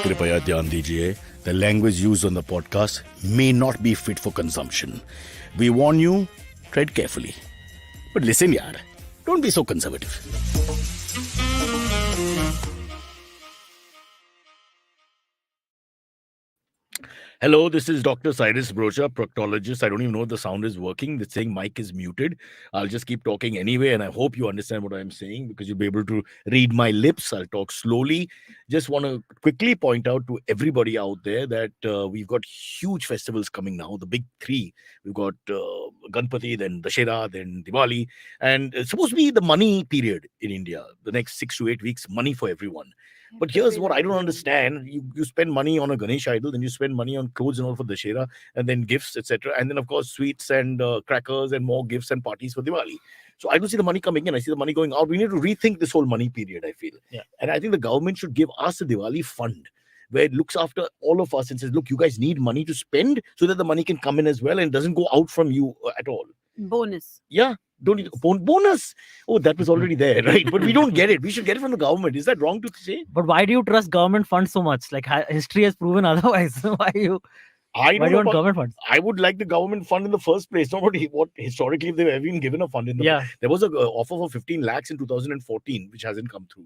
कृपया ध्यान दीजिए. The language used on the podcast may not be fit for consumption. We warn you, tread carefully. But listen, yaar, don't be so conservative. Hello, this is Dr. Cyrus Brocha, proctologist. I don't even know if the sound is working. It's saying mic is muted. I'll just keep talking anyway, and I hope you understand what I'm saying because you'll be able to read my lips. I'll talk slowly. Just want to quickly point out to everybody out there that we've got huge festivals coming now, the big three. We've got Ganpati, then Dashera, then Diwali, and it's supposed to be the money period in India. The next 6 to 8 weeks, money for everyone. But here's what I don't understand. You spend money on a Ganesh idol, then you spend money on clothes and all for Dashera, and then gifts, etc. And then, of course, sweets and crackers and more gifts and parties for Diwali. So I don't see the money coming in. I see the money going out. We need to rethink this whole money period, I feel. Yeah. And I think the government should give us a Diwali fund where it looks after all of us and says, look, you guys need money to spend so that the money can come in as well and doesn't go out from you at all. Bonus. Yeah. Don't need bonus. Oh, that was already there, right? But we don't get it. We should get it from the government. Is that wrong to say? But why do you trust government funds so much? Like history has proven otherwise. Why do you want government funds? I would like the government fund in the first place. Not what historically if they've ever been given a fund in the There was an offer for 15 lakhs in 2014, which hasn't come through.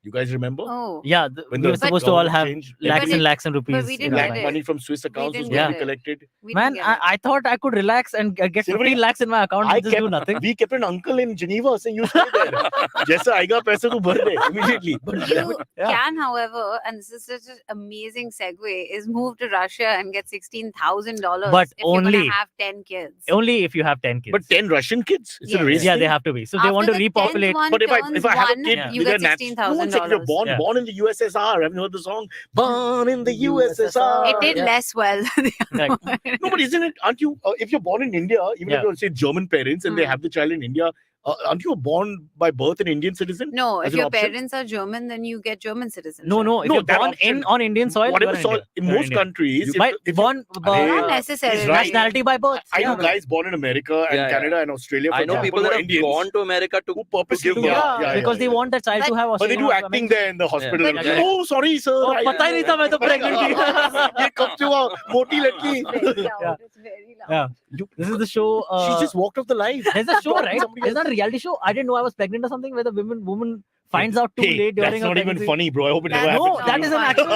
You guys remember? Oh. Yeah, we were supposed to all have lakhs and lakhs and rupees. But we didn't get it. Money from Swiss accounts was didn't going to get be collected. Man, I thought I could relax and get 15 lakhs in my account and just do nothing. We kept an uncle in Geneva saying, you stay there. Jaisa aega, paisa tu bhar de immediately. But You can, however, and this is such an amazing segue, is move to Russia and get $16,000 But if you're only- going to have 10 kids. Only if you have 10 kids. But 10 Russian kids? It's a race. Yeah, they have to be. So they want to repopulate. But if I have a kid, you get $16,000. If you're born in the USSR, haven't you heard the song? Born in the USSR. It did less well than the other one. No, but isn't it? Aren't you? If you're born in India, even if you're say German parents and they have the child in India, aren't you born by birth an Indian citizen? No, as if an your option? parents are German, then you get German citizenship. No. If you're that born option- on Indian soil, Whatever you're soil, Indian. in You're most Indian. countries, Born Not necessarily. he's right. nationality by birth. I know guys born in America and Canada and Australia. For I know example, people who that are have Indians gone to America to who purposely give Because they want their child to have But they Australian do acting there in the hospital. But- Oh, sorry, sir. Oh, पता ही नहीं था मैं तो pregnant थी. ये कब से हुआ? मोटी लड़की. It's very loud. Yeah. This is the show. She just walked off the live. There's a show, Talking right? somebody There's not a reality show. I didn't know I was pregnant or something where the woman finds out too late during That's her not even pregnancy. funny, bro. I hope it never That's No, happens. that is an actual.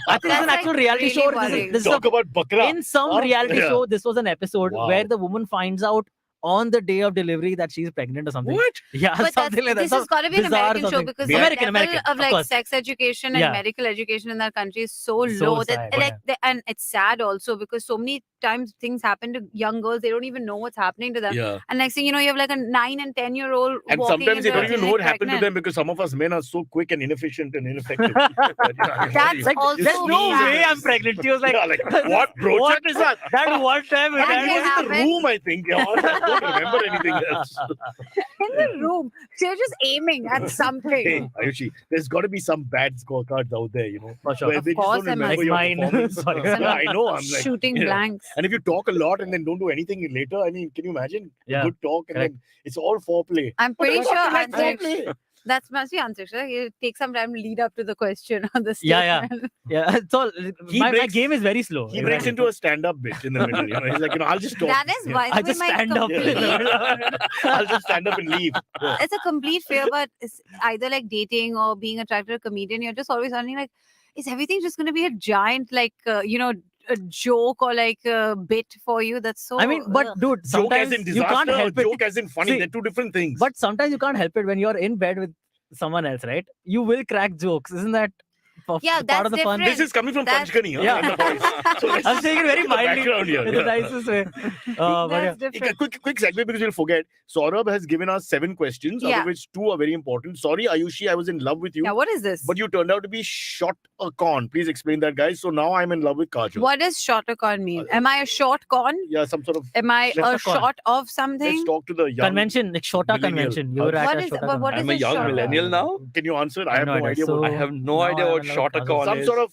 I think it's an That's actual like reality really show. worrying. This is Talk about bakra. in some Huh? reality Yeah. show. This was an episode Wow. where the woman finds out on the day of delivery that she's pregnant or something. What? Yeah, But something like that. this has got to be an bizarre American show something. because American, the level of like course. sex education and Yeah. medical education in that country is so So low that sad, and it's sad also because so many times things happen to young girls, they don't even know what's happening to them. Yeah. And next thing you know, you have like a 9 and 10-year-old And walking sometimes they into don't a even know what clinic happened to pregnant. them because some of us men are so quick and inefficient and ineffective. That's Like, also there's no bad. way I'm pregnant. She was like, Yeah, like what, bro? What Check this out. that one time. That He can was in happen. the room, I think. Yeah, I don't remember anything else. In the room. They're just aiming at something. Hey, Ayushi, there's got to be some bad scorecards out there, you know. For sure. Where Of they just course don't there remember must your be. Like mine. performance. Sorry. Yeah, I know. I'm like Shooting yeah. blanks. And if you talk a lot and then don't do anything later, I mean, can you imagine? Yeah. Good talk and Correct. then it's all foreplay. I'm But pretty that's sure not like Antariksh, foreplay. that must be Antariksh. Right? It takes some time to lead up to the question on the Yeah, statement. Yeah, it's all. My breaks- game is very slow. He breaks into a stand-up bit in the middle. You know, he's like, I'll just talk. That is Yeah. why I we just might stand up. complete- I'll just stand up and leave. Yeah. It's a complete fear, but it's either like dating or being attracted to a comedian. You're just always wondering, like, is everything just going to be a giant, like, a joke or like a bit for you? That's so. I mean, but dude, Joke as sometimes in you disaster can't or help it. joke as in funny. See, They're two different things. But sometimes you can't help it when you're in bed with someone else, right? You will crack jokes, isn't that? Yeah, part of the that's fun. different. this is coming from That's- Panchkani, huh? Yeah. And the voice. So let's I'm saying it very in the mildly background here, in yeah. the nicest way. But yeah. That's different. Quick segue because you'll forget. Saurabh has given us 7 questions, out Yeah. of which 2 are very important. Sorry, Ayushi, I was in love with you. Yeah, what is this? But you turned out to be Shotacon. Please explain that, guys. So now I'm in love with Kajal. What does Shotacon mean? Am I a short con? Yeah, some sort of. Am I a Shotacon. shot of Let's something? talk to the young. Convention, like Shota millennial. convention. You were at What a is- Shota but what convention. is I'm a a young shot? millennial now. Can you answer? I I have have no no idea. idea. What I have no idea what I'm Shotacon some is. sort of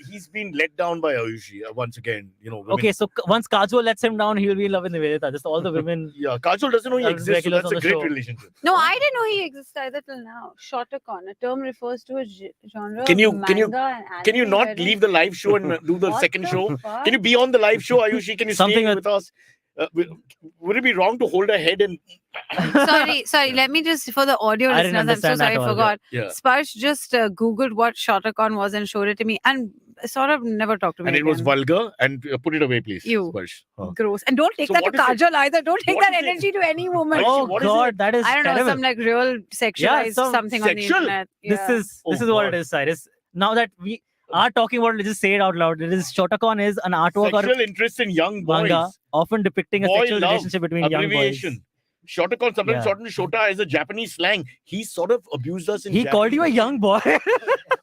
he's been let down by Ayushi once again. Women. Okay, so once Kajol lets him down, he will be in love with Nivedita. Just all the women. Yeah, Kajol doesn't know he Are exists, so regulars that's on a the great show. relationship. No, I didn't know he existed either till now. Shotacon, a term refers to a genre Can you- of can you- manga and Can you anime not wherein- leave the live show and do the What second the show? fuck? Can you be on the live show, Ayushi? Can you Something stay with- with us? Would it be wrong to hold her head and sorry. Let me just, for the audio I didn't listeners, I'm so understand sorry, at I all, forgot. yeah? Sparsh just Googled what Shotacon was and showed it to me and sort of never talked to me And it again. was vulgar. And put it away, please. Ew. Sparsh. Gross. And don't take So that to what is it? Kajol either. Don't take What that is it? energy to any woman. Ayushi, Oh what is God, it? that is I don't know, terrible. some like real sexualized some something sexual? on the internet. This Yeah. is Oh, what it God. is, Cyrus. Now that we are talking about it, let's just say it out loud. It is Shotacon is an artwork or Sexual interest in young boys. manga often depicting a Boy sexual love, relationship between young boys. abbreviation. Shotacon, sometimes Yeah. shortened to Shota is a Japanese slang. He sort of abused us in He called you a Japanese. young boy.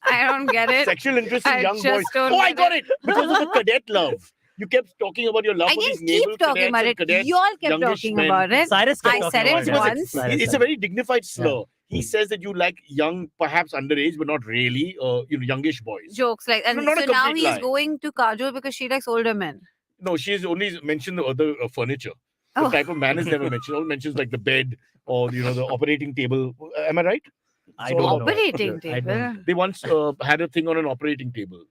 I don't get it. Sexual interest in I young just boys. don't Oh, I get got it. Because of the cadet love. You kept talking about your love I for these didn't naval keep talking cadets about and it. cadets. You all kept youngish talking men. about it. Cyrus kept I talking said it about once. Cyrus It's said a very dignified slur. He says that you like young, perhaps underage, but not really, youngish boys. Jokes like, and No, not a so now complete he's lie. going to Kajol because she likes older men. No, she's only mentioned the other furniture. The Oh. type of man is never mentioned. All mentions like the bed or the operating table. Am I right? I So don't know. Operating I don't table. They once had a thing on an operating table.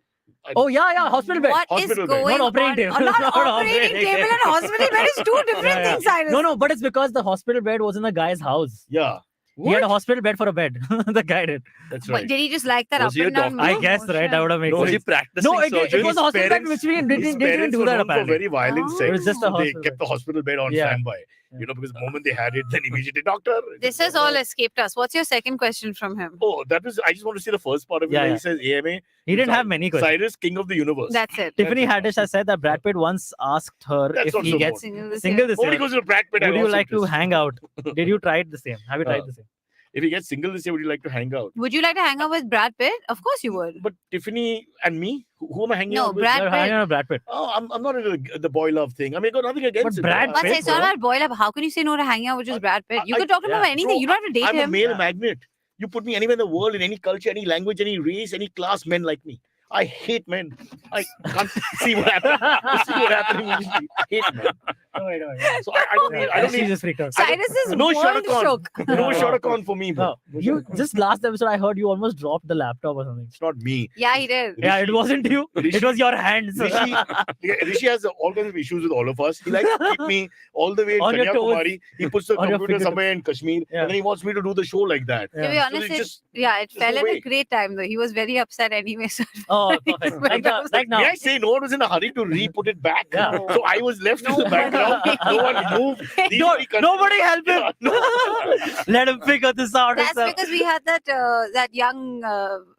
Oh yeah, hospital bed. What is Hospital bed. going Not operating on? table. Oh, not Not operating operating table table. and hospital bed is two different Yeah, yeah. things, Cyrus. No, but it's because the hospital bed was in the guy's house. Yeah, He had a hospital bed for a bed. The guy did. that's But right. did he just like that Was up he a and down? doctor? I guess, right? That would have made No, Was he sense. practicing No, it surgery? was a hospital bed parents- which we His didn't do parents were that known for apparently. very violent Oh. sex. It was just a so they hospital kept the hospital bed on Yeah. standby. Because the moment they had it, then immediately, doctor. This has all escaped us. What's your second question from him? Oh, that was. I just want to see the first part of it. Yeah, Where yeah. he says AMA. He didn't have many questions. Cyrus, king of the universe. That's it. Tiffany That's it. Haddish has said that Brad Pitt once asked her That's if not he so gets Single this single year. this Nobody year, goes to Brad Pitt. I would you lost like to interest. hang out? Did you try the same? Have you tried the same? If he gets single this year, would you like to hang out? Would you like to hang out with Brad Pitt? Of course you would. But Tiffany and me, who am I hanging No, out with? Brad You're Pitt. hanging out with Brad Pitt. Oh, I'm not into the boy love thing. I mean, I got nothing against But it. Brad But Pitt, it's not bro. about boy love. How can you say no to hanging out with just Brad Pitt? You I- could talk to him yeah. about anything. Bro, You don't have to date I'm a him. male Yeah. magnet. You put me anywhere in the world, in any culture, any language, any race, any class, men like me. I hate men. I can't see what happened. See what happened immediately. Hate men. So I don't need. I don't She need. just freaked out. Cyrus is No world Shotacon. shook. No Yeah. Shotacon for me, bro. No, you just last episode I heard you almost dropped the laptop or something. It's not me. Yeah, he did. Yeah, it Rishi- wasn't you. Rishi- It was your hands. Rishi has all kinds of issues with all of us. He likes to keep me all the way in On your toes. Kanyakumari. He puts the On your computer fingertips. somewhere in Kashmir, Yeah. and then he wants me to do the show like that. To be Yeah. honest, So it, just- it just fell no at way. a great time though. He was very upset anyway. So Oh, perfect. Like now. May I say, no one was in a hurry to re-put it back. Yeah. So I was left in the background. No one moved. These No, three nobody help him. Yeah, no. Let him figure this out. that's himself. because we had that young.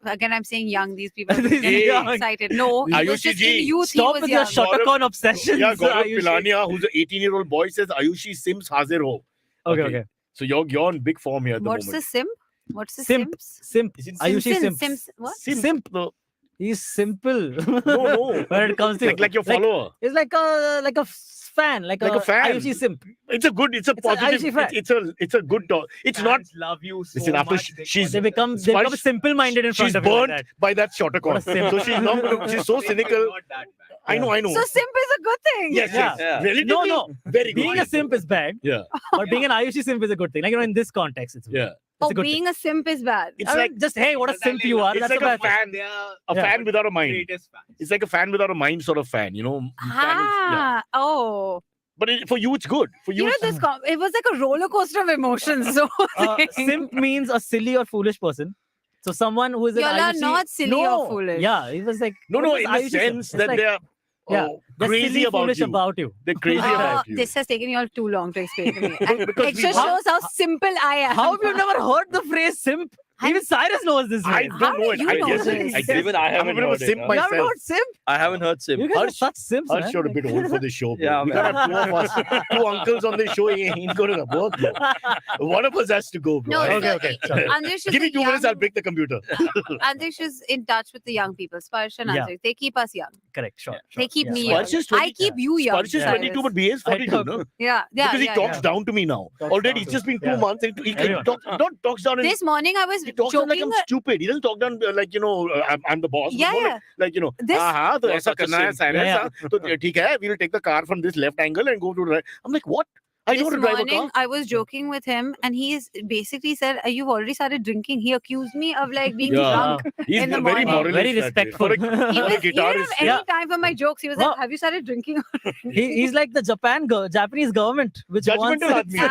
Again, I'm saying young. These people are These getting young. excited. No, he was Ayushi just ji, in youth. Stop he was with your young. Shotacon obsessions. Yeah, Gaurav Ayushi. Pilania, who's an 18-year-old boy, says Ayushi Sims Hazir ho. Okay. So you're in big form here at the What's the moment. simp? What's the Simp. simps? Simp. Is it Ayushi Simpsons, Simp. Simps. What? Simp. No, He's simple. no. When it comes to Like your follower. it's like a fan, like a fan. Ayushi Simp. It's a an positive. Ayushi fan. It's a good talk. It's not. love you so Listen, after much. she's They become Sparsh- simple-minded in front she's of you like burnt that. by that Shotacon. What a simp. So she's not gonna, she's so cynical. Not that bad. I know. So simp is a good thing. Yes, Yeah. Yeah. Relatively, No. very good. Being a simp is bad, Yeah, but being an Ayushi Simp is a good thing. Like in this context, it's good. yeah. It's Oh, a good being a simp is bad. It's thing. I like mean, just hey, what a But simp I you love- are. it's That's like a bad thing. fan. They are A Yeah. fan without a mind. greatest fans. It's like a fan without a mind sort of fan. Fan is- yeah. Oh. But for you, it's good. For you, You know, it's- it was like a roller coaster of emotions. So Simp means a silly or foolish person. So someone who is an Y'all are Ayushi... not silly no. or foolish. Yeah, it was like no, what no, is in the Ayushi Simp? sense It's that like, they're yeah, they're crazy silly, about foolish you. about you. They're crazy about you. This has taken you all too long to explain to me. And Because it we just want- shows how simple I am. How have you never heard the phrase simp? Even Cyrus knows this. I phrase. don't know it. you I know guess this? I guess Even I I'm a haven't bit of a heard it, simp huh? You haven't myself. heard simp? I haven't heard simp. You guys are Harsh- such simps, Harsh, man. you're a bit old for this show, bro. Yeah, We man. can't have two of us, two uncles on this show. It ain't going to work, bro. One of us has to go, bro. No, Okay, so sorry. Antariksh is Give me a 2 minutes, young- I'll break the computer. Antariksh is in touch with the young people. Sparsh and Yeah. Antariksh. They keep us young. Correct, sure. They keep Yeah. me young. Sparsh is 20. I keep you young. Sparsh is Yeah. 22, but BA is 42, no? Yeah, Because he talks yeah. down to me now. Talks Already, down it's to- just been 2 yeah. months. And he Everyone. talks down and This morning I was he talks down like joking. I'm stupid. He doesn't talk down like, I'm the boss. Yeah, More yeah. like, This- तो You're ऐसा such a करना है, simp. Cyrus, Yeah, हाँ? तो ठीक है, we'll take the car from this left angle and go to right. I'm like, what? I know how This to drive a morning car. I was joking with him, and he is basically said, "You've already started drinking." He accused me of like being Yeah. drunk. He's in the very morning. moralist. Very that way. respectful. For a He for a was, he didn't guitarist. have any Yeah. time for my jokes. He was Well- like, "Have you started drinking?" He's like the Japanese government, which wants. Judgmental aadmi.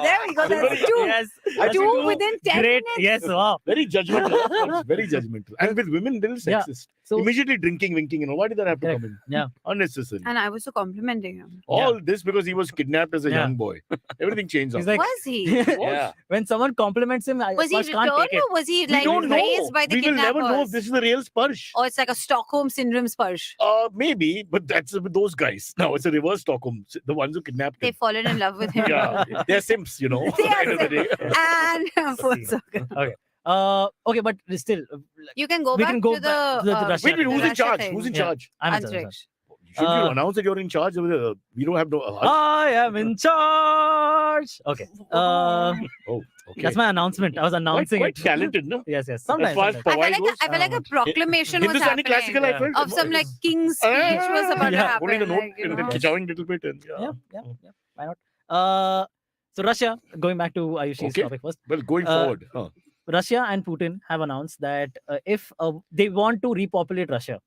There we go. That's Silverie. two. Yes. Actually, Two no, within 10 Great. minutes. Yes. Wow. very judgmental. It's very judgmental. And with women, little Yeah. sexist. So Immediately drinking, winking, why did that have to Correct. come in? Yeah. Unnecessary. And I was so complimenting him. All this because he was kidnapped as a Yeah. young boy. Everything changed. he's after. like, Was he? Yeah. when someone compliments him, I Was he first can't returned take it. or was he we like don't know. raised by the We will never know if kidnappers? this is the real Sparsh. Or it's like a Stockholm syndrome Sparsh. Maybe, but that's with those guys. No, it's a reverse Stockholm. The ones who kidnapped him. They've fallen in love with him. Yeah, they're simps, They at the are end of the day. And full circle. Okay, but still, You can go We back can go to back to the, the Russia Wait, who's in Russia charge? thing. Who's in Yeah. charge? I'm in charge. Antariksh. Should you Uh, announce that you're in charge? We don't have no. I am in charge. Okay. Oh, okay. That's my announcement. I was announcing quite it. talented, no? Yes. As Sometimes. far as sometimes. I felt like a proclamation was Hindustani happening classical, I felt. of some like king's speech was about to Yeah. happen. Holding the note like, you and know. khichawing little bit. And, Yeah. Why not? So Russia, going back to Ayushi's Okay. topic first. Well, going Uh, forward. Huh. Russia and Putin have announced that if they want to repopulate Russia,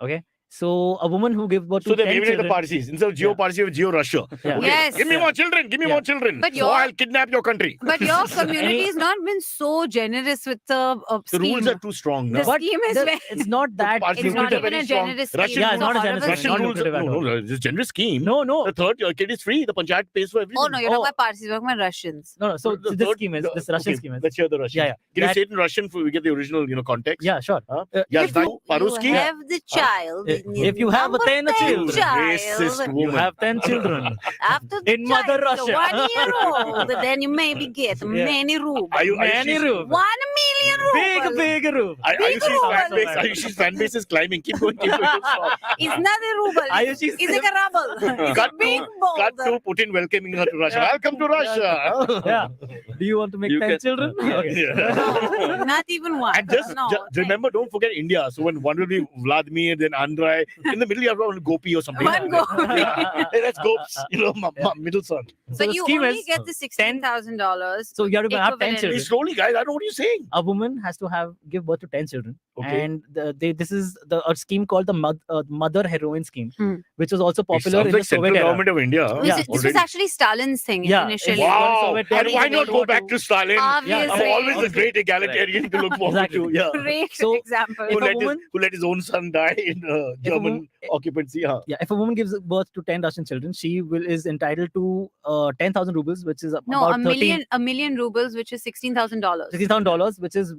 okay, so a woman who gives birth to So they're 10 waving at the children, Parsis. Instead of Geo Yeah. Parsi, with Geo Russia. Yeah. Okay. Yes. Give me Yeah. more children. Give me Yeah. more children. But So your- I'll kidnap your country. But your community has not been so generous with the The scheme. rules are too strong now. The scheme is very- it's not that. Parsi It's rules not are even very a strong. generous Russian scheme. Yeah, It's not a a generous horrible Russian not rules. lucrative at all. No, it's a generous scheme. No. The third kid is free. The panchayat pays for everything. Oh no, you're talking about Parsis, you're talking about Russians. No. So The this third- scheme is the- this Russian okay, scheme is. Let's hear the Russian. Yeah. Can you That- say it in Russian so we get the original, context? Yeah, sure. Yeah, If you Paruski. have the child, If you have a 10 children, Racist child, you woman. have 10 children. after the in Mother child is Russia. 1 year old, then you maybe get many rubles. Are you Many she's- rubles. 1 million rubles. Big roof. Ayushi's fan rubles. base. Ayushi's fan base is climbing. Keep going. Keep going. Stop. It's not a ruble. Ayushi's It's like a ruble. It's Cut a big Cut boulder. to Putin welcoming her to Russia. Yeah. Welcome to Russia. Yeah. Do you want to make You 10 can- children? Okay. No, not even one. And just no. remember, don't forget India. So when one will be Vladimir, then Andrei. In the middle, you have one Gopi or something. One Gopi. Yeah. Hey, that's Gopes. Middle son. So the you scheme only is, get the $16,000. So you have to have 10 Equivalent. children. Please slowly, guys. I don't know what you're saying. A woman has to give birth to 10 children. Okay. And this is a scheme called the Mother Heroine Scheme, Hmm. which was also It popular sounds in like the central Soviet era. government of India. huh? Yeah, This was Already. actually Stalin's thing Yeah, initially. Wow. Soviet And why Union not go was back to Stalin? Obviously. Always a Okay. great egalitarian to look forward Exactly. to. Yeah. Great So, example. if Who a woman- let his own son die in German occupancy? Huh? Yeah, if a woman gives birth to 10 Russian children, she is entitled to 10,000 rubles, which is No, about a million rubles, which is $16,000. $16,000, which is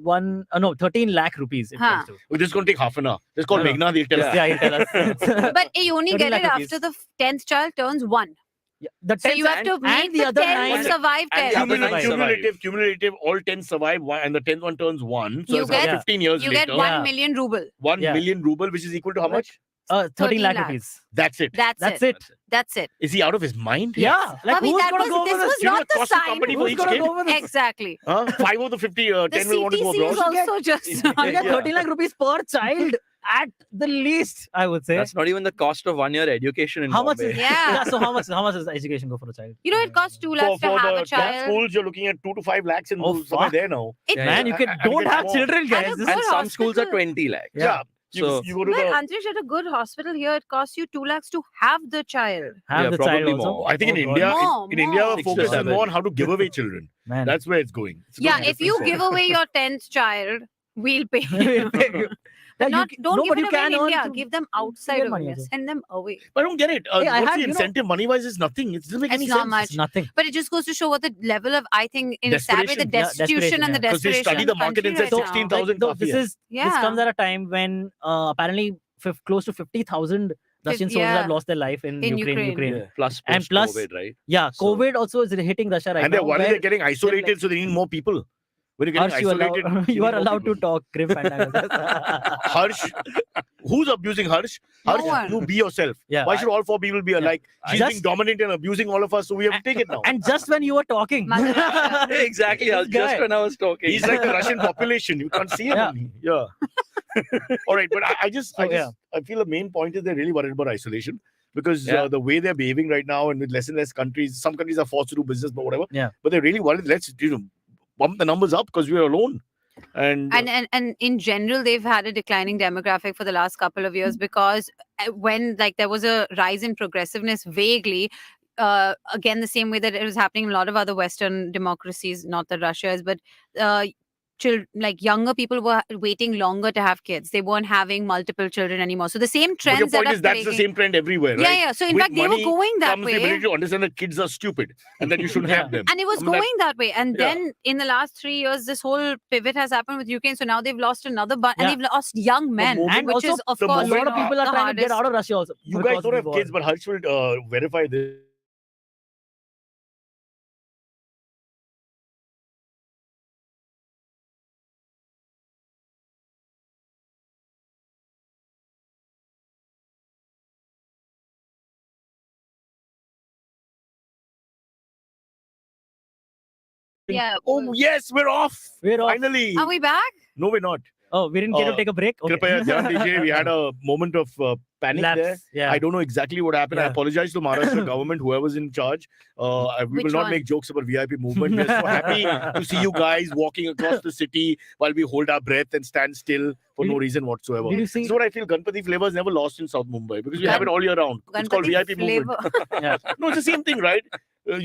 13 lakh rupees. It Huh. comes to. This is going to take half an hour. Let's call No, no. Meghna. They'll tell us. Yeah, you tell us. But you only 13 get lakh it rupees. after the 10th child turns 1. Yeah, the So 10th you have to and make the the other 10 nine. survive And 10. the other nine survive. Cumulative, all 10 survive, and the 10th one turns 1. So You it's get- 15 years You later. get 1 Yeah. million ruble. 1 Yeah. million ruble, which is equal to how much? 13 13 lakh lakh. rupees. That's it. That's it. That's it. Is he out of his mind? Yeah. Like, Bobby, who's that gonna was- go this over was this? You know, not it the costs the sign. company for Who's each gonna kid. go over this? Exactly. 5 of the 50, The 10 will want to go CTC is abroad. also just. You get Yeah. 13 lakh rupees per child at the least, I would say. That's not even the cost of 1 year education in How much Bombay. is Yeah. So how much does education go for a child? You know, it costs 2 lakhs to For have the a top child. schools, you're looking at 2 to 5 lakhs in Oh, somewhere fuck. there now. It, Yeah, Man, you can and don't get have more. children, And guys. a This good And some schools are hospital. 20 lakhs. Yeah. So- You go to But the. Antariksh, at a good hospital here, it costs you 2 lakhs to have the child. have Yeah, the child probably also. more. I think in Oh, India, God. in India, More, our 6 to focus is 7. more on how to give away children. Man. That's where it's going. It's Yeah, going if you different give focus. away your 10th child, we'll pay. We'll pay you. But Yeah, not, you, don't no, give but it you away in can earn India. to- Give them outside get of money India. also. Send them away. I don't get it. Hey, I What's have, the you know- incentive? Money-wise is nothing. It doesn't make It's any not sense. much. It's nothing. But it just goes to show what the level of, I think, in sadly, the Desperation. Yeah, destitution and the desperation, Because they desperation. study the market and say country right now. 16,000 No, coffee. this comes at a time when apparently close to 50,000 Russian soldiers have yeah. lost their life in In Ukraine. Ukraine. Yeah. Plus And plus- post-COVID, right? Yeah, So- COVID also is hitting Russia right And now. they're worried where- they're getting isolated, so they need more people. When you're getting Harsh, you, isolated, you need are more allowed to people. talk. Grim Fandango. Harsh, who's abusing Harsh? No Harsh, one. you be yourself. Yeah. Why should all four people be alike? She's Just- being dominant and abusing all of us, so we have to take it now. And just when you were talking. Mother Russia. Exactly. This Just guy. when I was talking. He's like the Russian population. You can't see him. Yeah. only. Yeah. All right, but I feel the main point is they're really worried about isolation because Yeah. the way they're behaving right now, and with less and less countries, some countries are forced to do business, but whatever. Yeah. But they're really worried. Let's bump the numbers up because we're alone. And And in general, they've had a declining demographic for the last couple of years because when there was a rise in progressiveness vaguely, again the same way that it was happening in a lot of other Western democracies, not that Russia is, but younger people were waiting longer to have kids. They weren't having multiple children anymore. So the same but your trends point that is that's the same trend everywhere, right? Yeah. So in With fact, they were money going that comes the ability way. to understand that kids are stupid and that you shouldn't have them. And it was I mean, that- going that way. And Yeah. then in the last 3 years, this whole pivot has happened with Ukraine. So now they've lost another bunch. Yeah. And they've lost young men. moment- And which also is, of the course, a lot of moment- people are the trying to get hardest. out of Russia also. You because guys don't of have the kids, war. but Harsh will verify this. Yeah. Oh yes, we're off. We're off. Finally. Are we back? No, we're not. Oh, we didn't get to Uh, take a break? Okay. Kripaya dhyan dijiye, we had a moment of panic Lapse. there. Yeah. I don't know exactly what happened. I Yeah. apologize to Maharashtra government, whoever's in charge. We Which will not one? make jokes about VIP movement. We're so happy to see you guys walking across the city while we hold our breath and stand still for no reason whatsoever. Did you see? This is what I feel. Ganpati flavor is never lost in South Mumbai because we have it all year round. It's called Ganpati VIP movement. flavor. Yeah. No, it's the same thing, right?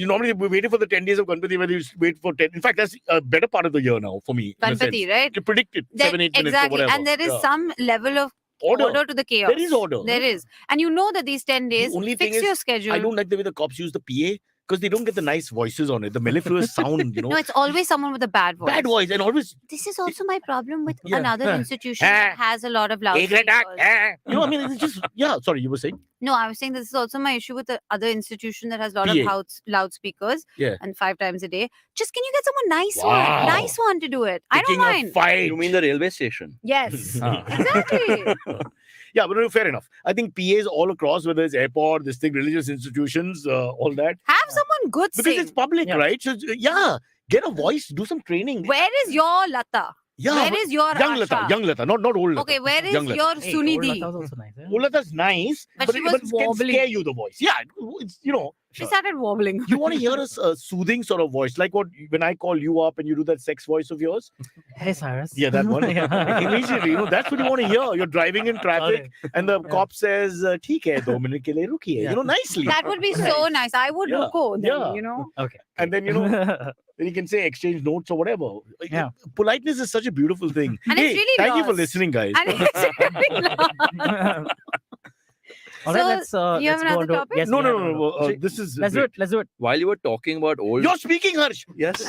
You normally we're waiting for the 10 days of Ganpati, where you wait for 10. In fact, that's a better part of the year now for me. in a sense. Ganpati, right? You predict it, There- 7-8 minutes exactly. or whatever. And there is Yeah. some level of order. order to the chaos. There is order. There is. And you know that these 10 days, only thing fix is, your schedule. I don't like the way the cops use the PA because they don't get the nice voices on it, the mellifluous sound, No, it's always someone with a bad voice. Bad voice and always, This is also my problem with Yeah. another Huh. institution that has a lot of loudspeakers. I mean, it's just, yeah, sorry, you were saying? No, I was saying this is also my issue with the other institution that has a lot PA. of loudspeakers Yeah. and 5 times a day. Just can you get someone Wow. nice one to do it? I don't Picking a mind. fight. You mean the railway station? Yes, Ah. exactly. Yeah, but no, fair enough. I think PAs all across, whether it's airport, this thing, religious institutions, all that. Have someone good Because sing. it's public, Yeah. right? So, yeah, get a voice, do some training. Where is your Lata? Yeah, Where is your young Asha? Lata, not old Lata. Okay, where is Young Lata. your Hey, Sunidhi? Old Lata was also nice. Yeah? Old Lata's nice, But but, she it, was but it can wobbly. scare you, the voice. Yeah, it's, She started wobbling. you want to hear a soothing sort of voice, like what when I call you up and you do that sex voice of yours. Hey, Cyrus. Yeah, that one. Yeah. Immediately, that's what you want to hear. You're driving in traffic, and the Yeah. cop says, "ठीक है, 2 minute के लिए रुकिए," Yeah. nicely. That would be so nice. I would Yeah, ruko then, yeah. Okay. And then then you can say exchange notes or whatever. Yeah. Politeness is such a beautiful thing. And it's really thank you for lost. listening, guys. And it's really long. All right, So, let's you have let's go another on to topic? yes, No, we no, have no, another no. topic. This is Let's do great. it. Let's do it. While you were talking about old, You're speaking, Harsh. yes,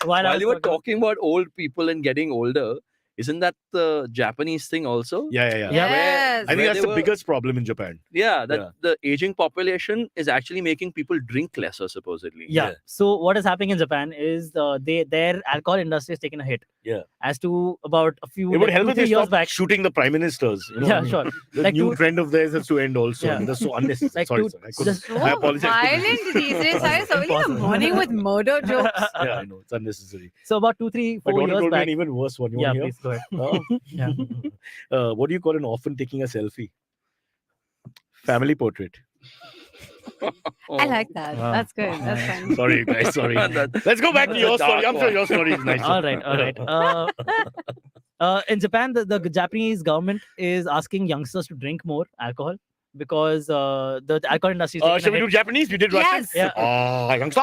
While I while was you were talking about old people and getting older, isn't that the Japanese thing also? Yeah. Yeah. Yes. I think Where that's they the were- biggest problem in Japan. Yeah, that Yeah. the aging population is actually making people drink lesser, supposedly. Yeah. So what is happening in Japan is their alcohol industry is taking a hit. Yeah. As to about a few It would like, help 2-3 if they years stop back. shooting the prime ministers. Yeah, sure. The Like new two- trend of theirs has to end also. Yeah. That's so unnecessary. Like sorry, two- sorry. I couldn't. just- So I apologize. violent these days. I was early in the Impossible. morning with murder jokes. Yeah, I know. It's unnecessary. So about 2, 3, My 4 daughter years told me back. an even worse one. You Yeah, want to please go ahead. hear? Yeah. What do you call an orphan taking a selfie? Family portrait. I like that. Wow. That's good. That's Yeah. fun. Sorry, guys. Sorry. That- Let's go back to That's a your story. dark I'm sure one. your story is nice. All right, all right. In Japan, the Japanese government is asking youngsters to drink more alcohol because the alcohol industry is taking Shall a we do hit. Japanese? We did Russian. Yes. Yeah. Youngster.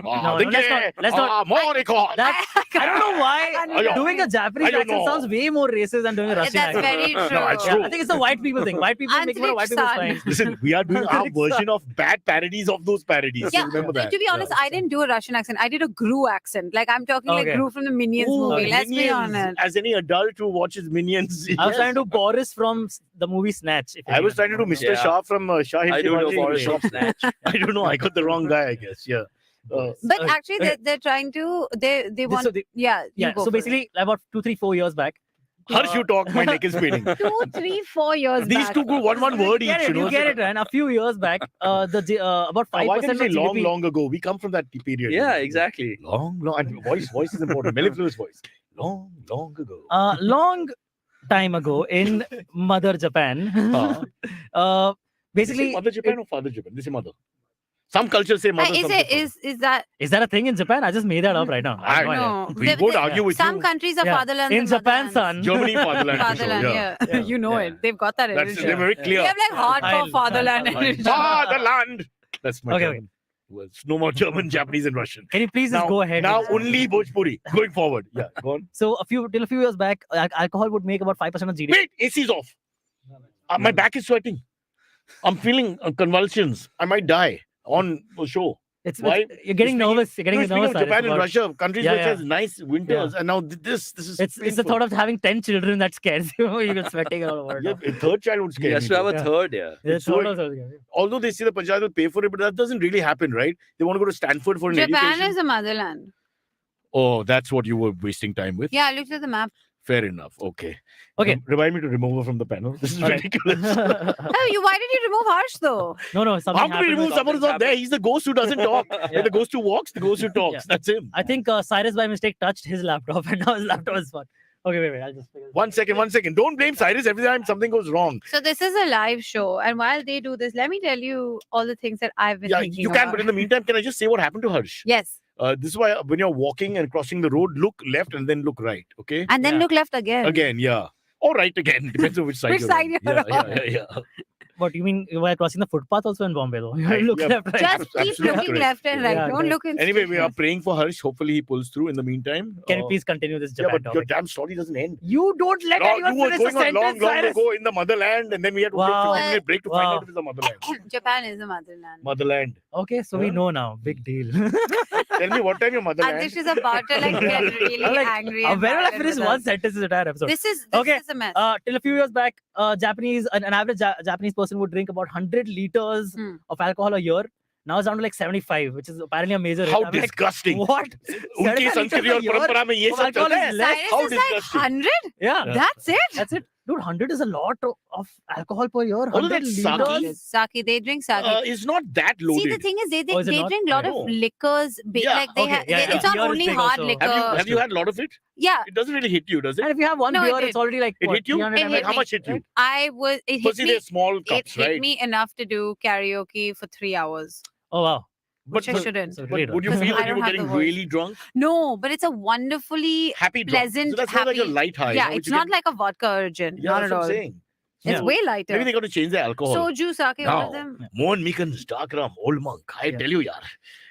No, let's not. More record. That I don't know why Ayo. doing a Japanese I don't accent know. sounds way more racist than doing a Russian That's accent. very true. No, it's Yeah, true. I think it's the white people thing. White people make fun of white people's Antariksh fine. Listen, we are doing our version of bad parodies of those parodies. Yeah, So remember that. to be honest, I didn't do a Russian accent. I did a Gru accent. Like I'm talking like Okay. Gru from the Minions Ooh, movie. Let's be Minions. honest. As any adult who watches Minions, I was yes. trying to do Boris from the movie Snatch. if I was trying anyone to do knows. Mr. Yeah. Shah from Shahid I do know Shivaji. Boris from Snatch. I don't know. I got the wrong guy, I guess. Yeah. But Okay. actually, they're trying to. They want. So they- yeah. You Yeah. go So for it. basically, about 2, 3, 4 years back. Harsh, you talk. My neck is paining. 2, 3, 4 years These back. two go one word You get each. it, you get it, man. A few years back, about 5% Why can't you of say long, GDP. long ago? We come from that period. Yeah, exactly. Long, long. And voice is important. Mellifluous voice. Long, long ago. Long time ago in Mother Japan, They say basically, mother Japan or father Japan? They say mother. Some cultures say mother. Is some it say is that is that a thing in Japan? I just made that up right now. I have no idea. no? father. We won't argue with Some you. countries are Yeah. fatherlands. In and Japan, motherlands. son. Germany, fatherland. for sure, Fatherland, yeah. yeah. You know it. They've got that That's, energy. they're very They clear. have like hardcore Fine, fatherland fine, fine. energy. Fatherland. That's my Okay, German. Well, it's no more German, Japanese, and Russian. Can you please just go ahead? Now with- only Bhojpuri. Going forward. Yeah, go on. So till a few years back, alcohol would make about 5% of GDP. Wait, AC's off. My back is sweating. I'm feeling convulsions. I might die on the show. You're getting Speaking- nervous. You're getting No, speaking nervous. of Cyrus, Japan and about- Russia, countries Yeah, which yeah. has nice winters, and now this is. It's the painful. thought of having 10 children that scares you. You're sweating all over. Yeah, now. a third child would scare He has me. to have a Yeah. third, yeah. It's so- thought also scary. Although they say the Punjab will pay for it, but that doesn't really happen, right? They want to go to Stanford for an Japan education. is a motherland. Oh, that's what you were wasting time with. Yeah, I looked at the map. Fair enough. Okay. Okay. Remind me to remove her from the panel. This is All right. ridiculous. Oh, why did you remove Harsh though? No, something How can we happened remove with- someone who's not there? He's the ghost who doesn't talk. Yeah. When the ghost who walks, the ghost who talks. Yeah. That's him. I think Cyrus by mistake touched his laptop and now his laptop is fun. Okay, wait. I'll just figure this out. One second. Don't blame Cyrus every time something goes wrong. So this is a live show, and while they do this, let me tell you all the things that I've been Yeah, thinking you can, about. but in the meantime, can I just say what happened to Harsh? Yes, This is why when you're walking and crossing the road, look left and then look right. Okay. and then Yeah. look left again. Again, yeah. Or right again. Depends on which side Which you're side on. you're yeah, on. yeah. What you mean you were crossing the footpath also in Bombay though? I- Look yeah. left, right. Just keep Absolutely looking correct. left and right. Yeah, Don't correct. look in. Anyway, we are straight. praying for Harsh. Hopefully he pulls through in the meantime. Can you please continue this Yeah, Japan but your topic? damn story doesn't end. You don't let No, anyone you were finish a going on sentence, long Cyrus. ago in the motherland, and then we had to Wow. take a 15-minute break to find Wow. out if it's the motherland. Japan is a motherland. Motherland. Okay, so we Huh? know now. Big deal. Tell me what time your motherland. Antish is about to like get really I'm like, angry. when and will I mad finish with one us. sentence this entire episode? This is Okay, a mess. Till a few years back, an average Japanese person would drink about 100 liters Hmm. of alcohol a year. Now it's down to like 75, which is apparently a major rate. How I'm like, disgusting. what? उनकी 75 संस्कृति और liters a year? परंपरा में ये of सब alcohol चलता is है. less? Cyrus how is like disgusting. 100. Yeah, That's it. that's it. Dude, 100 is a lot of alcohol per year. Although 100 that's liters. Sake. They drink sake. It's not that See, loaded. the thing is, they Oh, is it they not? drink a lot No. of liquors. Yeah, Like they okay, have, yeah, it's yeah. not Beer is only big hard also. liquor. have you had a lot of it? Yeah, It doesn't really hit you, does it? And if you have one No, it beer, did. it's already like It what, hit you? 300 It ml? hit How me. much hit you? it hit Because see, me. they're small It cups, hit right? me enough to do karaoke for 3 hours, Oh, wow. which I but- shouldn't. So But really would you don't. feel I that you don't were have the getting voice. really drunk? No, but it's a wonderfully Happy drunk. pleasant, So that's not like a happy. light high. yeah, which it's you not can- like a vodka urgent. Yeah, Not that's at what all. I'm saying. It's Yeah. way lighter. Maybe they got to change the alcohol. Soju, sake, all Now, of them. Mohan Meekan's Dark Rum, Old Monk. I Yeah. tell you, yaar.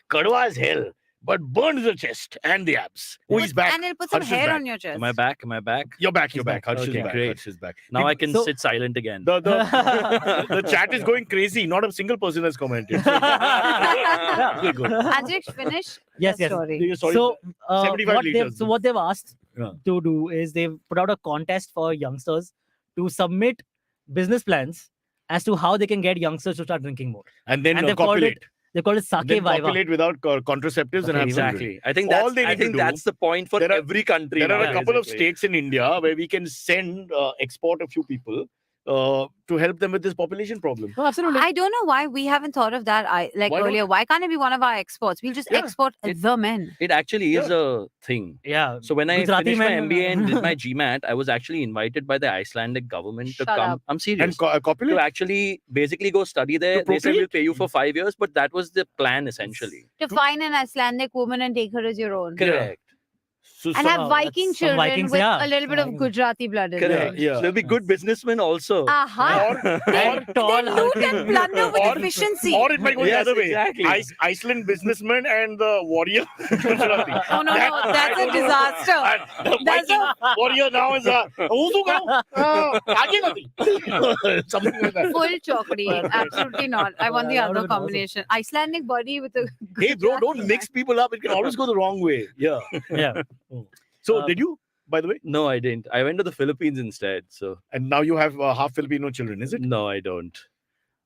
Kadwa as hell, but burns the chest and the abs. Oh, he's back. And it'll put some Harsh is hair back. on your chest. Am I back? Am I back? You're back. He's You're back. back. Harsh Okay, is back. great. Harsh is back. Now I can So- sit silent again. The chat is going crazy. Not a single person has commented. Yeah. Okay, good. Antariksh, finish. Yes, the yes. Story. Sorry. So, 75 liters. what they've asked Yeah. to do is they've put out a contest for youngsters to submit business plans as to how they can get youngsters to start drinking more. And then And they've called copulate. They call it sake Then viva. copulate without contraceptives and Okay, have children. Exactly. I think All that's, they I need to think do- that's the point for There are- every country. There are now, a couple of basically. states in India where we can send, export a few people to help them with this population problem. No, absolutely. I don't know why we haven't thought of that Why not? earlier. Why can't it be one of our exports? We'll just Yeah, export it- the men. It actually is a thing. yeah. So when I Gujarati finished my men- MBA and did my GMAT, I was actually invited by the Icelandic government to Shut come. up. I'm serious. And To copulate? actually basically go study there. To They said we'll procreate? pay you for 5 years, but that was the plan essentially. To find an Icelandic woman and take her as your own. Correct. So, And have that's Viking some children Vikings, with yeah. a little bit of Vikings. Gujarati blood in Correct. them. Yeah. So there'll be good businessmen also. Aha. And tall, They loot hulking- and plunder with Or- efficiency. Or it might go the Yes, other way. exactly. Iceland businessman and the warrior. Gujarati. Oh, no, That- no, that's I a don't know. disaster. And the That's Viking warrior now is something like that. Full chokri. Absolutely not. I want the That would've other been awesome. combination. Icelandic body with a Hey, bro, Gujarati don't mix man. people up. It can always go the wrong way. Yeah. Yeah. So, Um, did you, by the way? No, I didn't. I went to the Philippines instead. So And now you have half Filipino children, is it? no, I don't.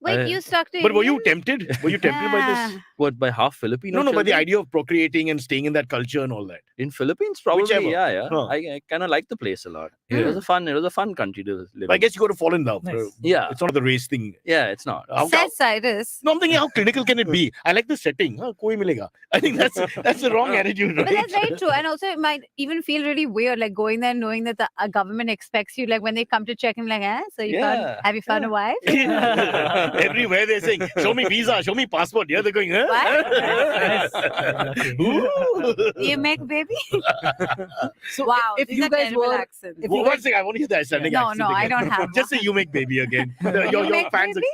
Wait, you stuck to But were you Indian? tempted? Were you tempted by this? What, by half Filipino? No, but the children? idea of procreating and staying in that culture and all that. In Philippines, probably. Whichever. Yeah. Huh. I kind of like the place a lot. Yeah. It was a fun country to live But I in. guess you got to fall in love. Nice. Yeah. It's not the race thing. Yeah, it's not. Says Cyrus. No, I'm thinking, how clinical can it be? I like the setting. Koi milega. I think that's the wrong attitude, right? But that's very true. And also, it might even feel really weird, like going there knowing that the government expects you, like when they come to check him, like, so you have you found a wife? Everywhere they're saying, show me visa, show me passport. Yeah, they're going, huh? Ooh. You make baby? So Wow. if these you are guys terrible were, accents. if Well, you one guys, second, I want to hear the Icelandic No, accent no, I again. don't have Just say you make baby again. Your make fans baby?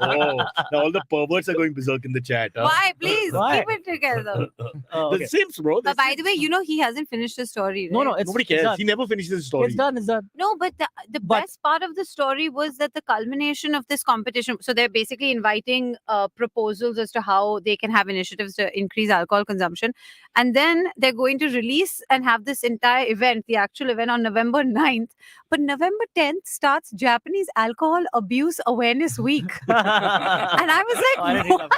Oh, now all the perverts are going berserk in the chat. Huh? Why? Please Why? keep it together. okay. The simps, bro. But by the way, you know he hasn't finished the story. No, right? no, it's Nobody it's cares. done. He never finishes the story. It's done. It's done. No, but the But- best part of the story was that the culmination of this competition. So they're basically inviting proposals as to how they can have initiatives to increase alcohol consumption. And then they're going to release and have this entire event, the actual event, on November 9th. But November 10th starts Japanese Alcohol Abuse Awareness Week. And I was Oh, I like, didn't read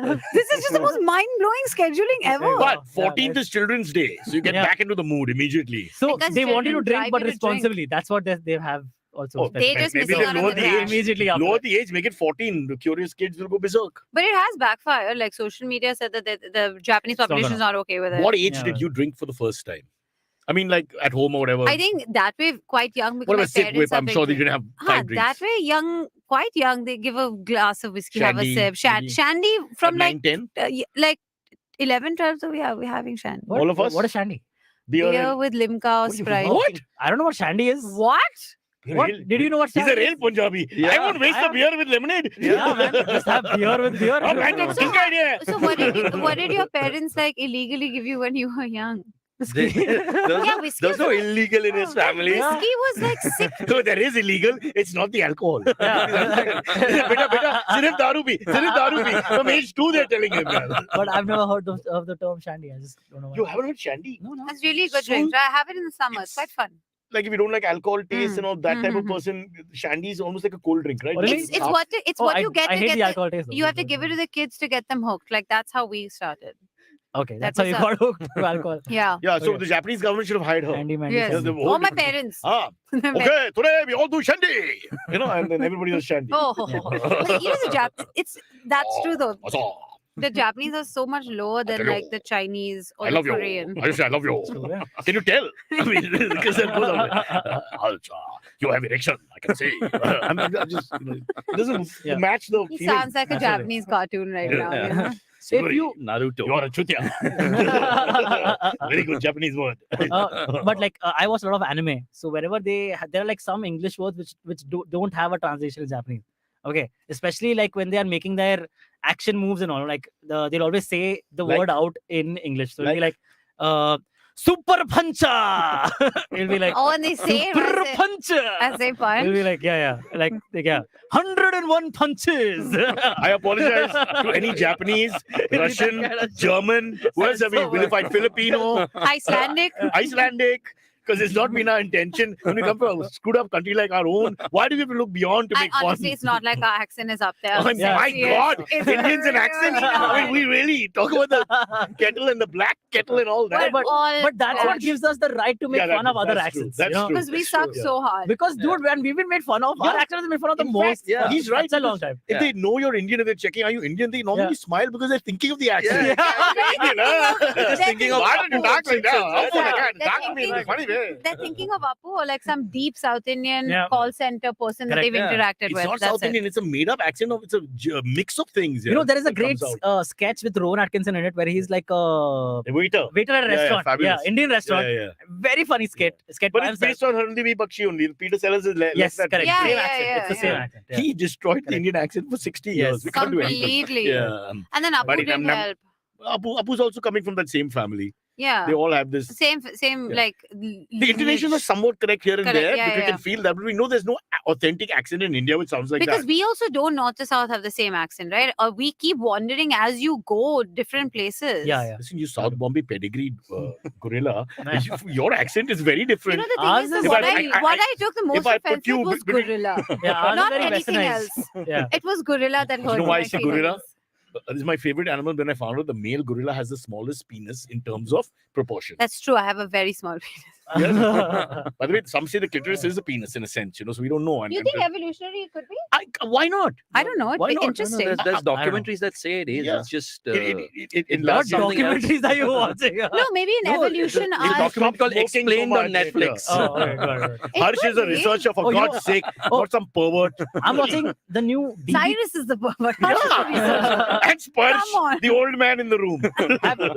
what? This is just the most mind-blowing scheduling ever. But Yeah, 14th is Children's Day, so you get Yeah. back into the mood immediately. So Because they want you to children drink, drive but you to drink. responsibly. That's what they have also. Oh, They specified. just maybe missing they out on lower the the cash. age. Immediately after. Lower the age, make it 14. The curious kids will go berserk. But it has backfired. Like social media said that the Japanese It's not population is not okay with it. What age Yeah. did you drink for the first time? I mean, like at home or whatever. I think that way quite young because What my about sip parents whip? are I'm big sure they drink- didn't have 5 drinks. that way young, quite young, they give a glass of whiskey, have a Shandy, sip. maybe. Shandy At from 9, 10? like 11, 12, so we're having shandy. What? all of us? What is shandy? Beer. Beer with Limca or What are you Sprite. What? I don't know what shandy is. What? What? Did you know what He's shandy a real is? Punjabi. I Yeah. won't waste the beer with lemonade. Yeah, man. Just have beer with beer. Oh, man, that's So- this idea. So what did your parents like illegally give you when you were young? There Yeah, whiskey was no was- illegal in his family. Yeah. Whiskey was like sick. So that is illegal. It's not the alcohol. Yeah. beta, sirf daru bhi. From age 2, they're telling him. man. But I've never heard of the term shandy. I just don't know. You Why. haven't had shandy? No, no. That's really a good So- drink. I have it in the summer. It's quite fun. Like if you don't like alcohol taste and all that type of Mhm. person, shandy is almost like a cold drink, right? What do you Just mean? It's what Oh, what you get I to hate get the alcohol taste. you have to give it to the kids to get them hooked. Like that's how we started. Okay, That that's how you was got hooked to alcohol. Yeah. Yeah, so Okay. the Japanese government should have hired her. Handy man. Yes. Yeah, the Or whole my different- parents. Ah, My okay, today we all do shandy. You know, and then everybody does shandy. Oh, Yeah. but even the that's true though. Asa, The Japanese are so much lower than tell you. like the Chinese or I the love you. Korean. Ayushi, I love you. True, yeah. Can you tell? I mean, because they're both Alcha, you have erection. I can see. I'm just, it doesn't Yeah. match the He feeling. sounds like a Absolutely. Japanese cartoon right now. Yeah. You know? If you, Naruto. You are a chutya. Very good Japanese word. but like I watch a lot of anime, so wherever there are like some English words which don't have a translation in Japanese. Okay, especially like when they are making their action moves and all, like they'll always say the Like- word out in English. So it'll be Like? like super puncha. It'll be like Oh, and they say it super as puncha. they It'll punch. be like yeah, like 101 punches. I apologize to any Japanese, Russian, German, who else have we vilified? Filipino, Icelandic. Icelandic, because it's not been our intention. When we come from a screwed up country like our own, why do we have to look beyond to And make fun? honestly, it's not like our accent is up there. Oh, Yeah. my Sexiest. God, It's Indians and really accents. not. I mean, we really talk about the kettle and the black kettle and all that. but- all But that's what trash. gives us the right to make Yeah, fun of other that's true. accents. That's you know? true. Because we That's suck true. so hard. Because dude, when we've been made fun of, our Yeah. accent has been made fun of the In most. fact, yeah. he's right. It's a long time. If they know you're Indian, if they're checking, are you Indian? They normally Yeah. smile because they're thinking of the accent. Yeah. Indian, huh? They're just thinking of Why don't you talk like that? Exactly. How can I They're talk to me thinking- like funny way? they're thinking of Apu or like some deep South Indian Yeah. call center person that Correct, they've yeah. interacted It's with. not That's South it. Indian. It's a made-up accent of. It's a mix of things. You know, there is a that great comes out. sketch with Rowan Atkinson in it where he's like a The waiter. waiter at a Yeah, restaurant. fabulous. Indian restaurant. Yeah. Very funny skit. Sketch But by it's himself. based on Harundevi Bakshi only. Peter Sellers is left Yes, that. correct. Yeah, same yeah, accent. yeah, It's the same yeah. accent. Yeah. He destroyed the Correct. Indian accent for 60 Yes. years. We can't do anything. Completely. Yeah. And then Apu But didn't help. Apu's also coming from that same family. Yeah. They all have this. Same, Yeah. like. The intonations are somewhat correct here and Correct, there, yeah, but we yeah. can feel that. But we know there's no authentic accent in India which sounds like Because that. we also don't North to South have the same accent, right? Or we keep wandering as you go different places. Yeah. Listen, you South Bombay pedigree gorilla, Yeah. your accent is very You different. know, the Ours thing is, is that what very- I took the most I put offensive you was between- gorilla. Yeah, ours is Not very anything westernized. else. Yeah. It was gorilla that hurt know why I my say gorilla? feelings. This is my favorite animal. When I found out the male gorilla has the smallest penis in terms of proportion. That's true. I have a very small penis. By the way, some say the clitoris is a penis in a sense, so we don't know. You think evolutionary it could be? Why not? I don't know. It'd Why be not? No, no, interesting. There's don't know. documentaries that say it is. Yeah. It's just In What last something else. documentaries are you watching? No, maybe in No, evolution, it's a our document called Smoking so Explained on much, Netflix. Oh, okay, got it. It Harsh could is a be. researcher, for Oh, you know- God's sake, oh. not some pervert. I'm watching the new DB. Cyrus is the pervert. Yeah. And Sparsh, Come on. the old man in the room.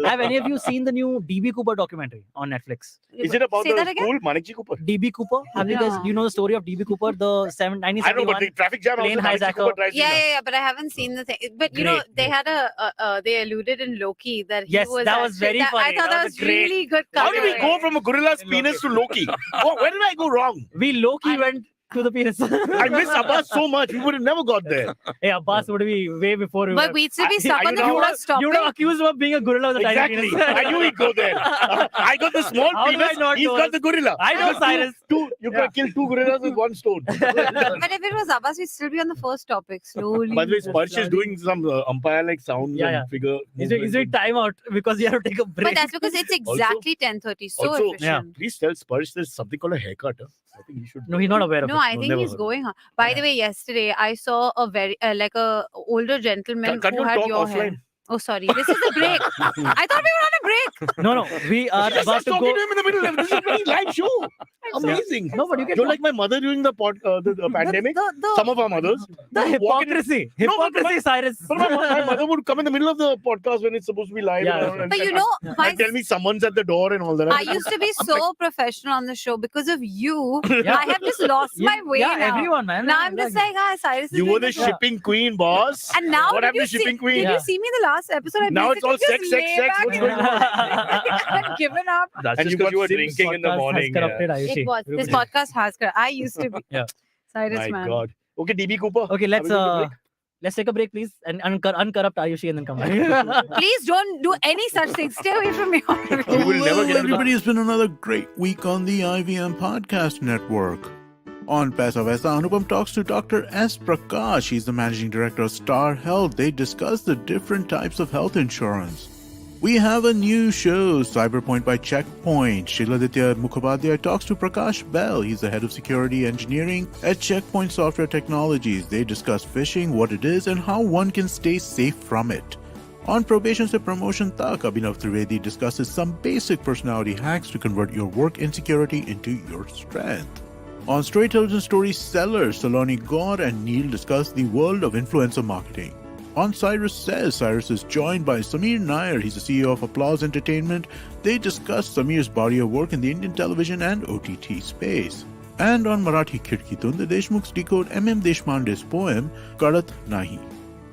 have any of you seen the new DB Cooper documentary on Netflix? Is it about Say that the again? school, Manikji Cooper? DB Cooper? Have you guys? No. Do you know the story of DB Cooper, the I know, but 1971? the traffic jam plane also Manikji hijacker. Cooper drives in Yeah, that. yeah, but I haven't seen the thing. But you know, Great, they great. had they alluded in Loki that he Yes, was. that was very I funny. thought That that was was great. really good. How did we cutaway. go from a gorilla's penis to Loki? Where did I go wrong? We low-key went to the penis. I miss Abbas so much. We would have never got there. Hey, Abbas would be way before we But were. we'd still be I- stuck I on the know- first You would topic. have accused him of being a gorilla with a tiny Exactly. penis. I knew he'd go there. I got the small How do I penis. not He's know got this? the gorilla. I know, You got Cyrus. You can kill two gorillas with one stone. But if it was Abbas, we'd still be on the first topic. Slowly. By the way, just Sparsh is slowly. doing some umpire-like sounds Yeah, yeah. and figure. He's doing time out because you have to take a break. But that's because it's exactly 10:30. So Also- efficient. Please tell Sparsh there's something called a haircut. Huh? I think he should. No, he's not aware of No, it. I No, think never he's heard. going on. By the way, yesterday I saw a very like a older gentleman Can who you had talk your offline? hair. Oh, sorry. This is a break. I thought we were on a break. No, we are Just about to talking go. to him in the middle. This is a very live show. Amazing. No, but you can You're talk- like my mother during the pandemic. Some of our mothers. the would walk in- hypocrisy. No, but Hypocrisy, Cyrus. But my mother would come in the middle of the podcast when it's supposed to be live. Yeah, and But you know, and tell me someone's at the door and all that. I used to be so professional on the show because of you. Yeah. I have just lost my way yeah, now. everyone, man. Now I'm just like, Cyrus is You were doing the this well. shipping queen, boss. And now, What did happened you to shipping see, queen? Did Yeah. you see me in the last episode? I Now it's all basically sex, just sex, lay sex. back What's and- going on? I've given up. That's And just you because got you were since drinking in the Podcast morning. has corrupted Ayushi. It was. This Everybody. podcast has. I used to be. Yeah. Cyrus, My man. God. Okay, DB Cooper. Okay, Are let's we going to break? let's take a break, please, and uncorrupt Ayushi, and then come back. Please don't do any such thing. Stay away from me. We will never Hello, get into everybody. It's been another great week on the IVM Podcast Network. On Paisa Vaisa, Anupam talks to Dr. S. Prakash. He's the managing director of Star Health. They discuss the different types of health insurance. We have a new show, Cyberpoint by Checkpoint. Shiladitya Mukhopadhyay talks to Prakash Bell. He's the head of security engineering at Checkpoint Software Technologies. They discuss phishing, what it is, and how one can stay safe from it. On Probation se Promotion Tak, Abhinav Trivedi discusses some basic personality hacks to convert your work insecurity into your strength. On Storytellers and Story Sellers, Saloni Gaur and Neil discuss the world of influencer marketing. On Cyrus Says, Cyrus is joined by Samir Nair. He's the CEO of Applause Entertainment. They discuss Samir's body of work in the Indian television and OTT space. And on Marathi Khidkitun, the Deshmukhs decode M.M. Deshpande's poem, Karat Nahi.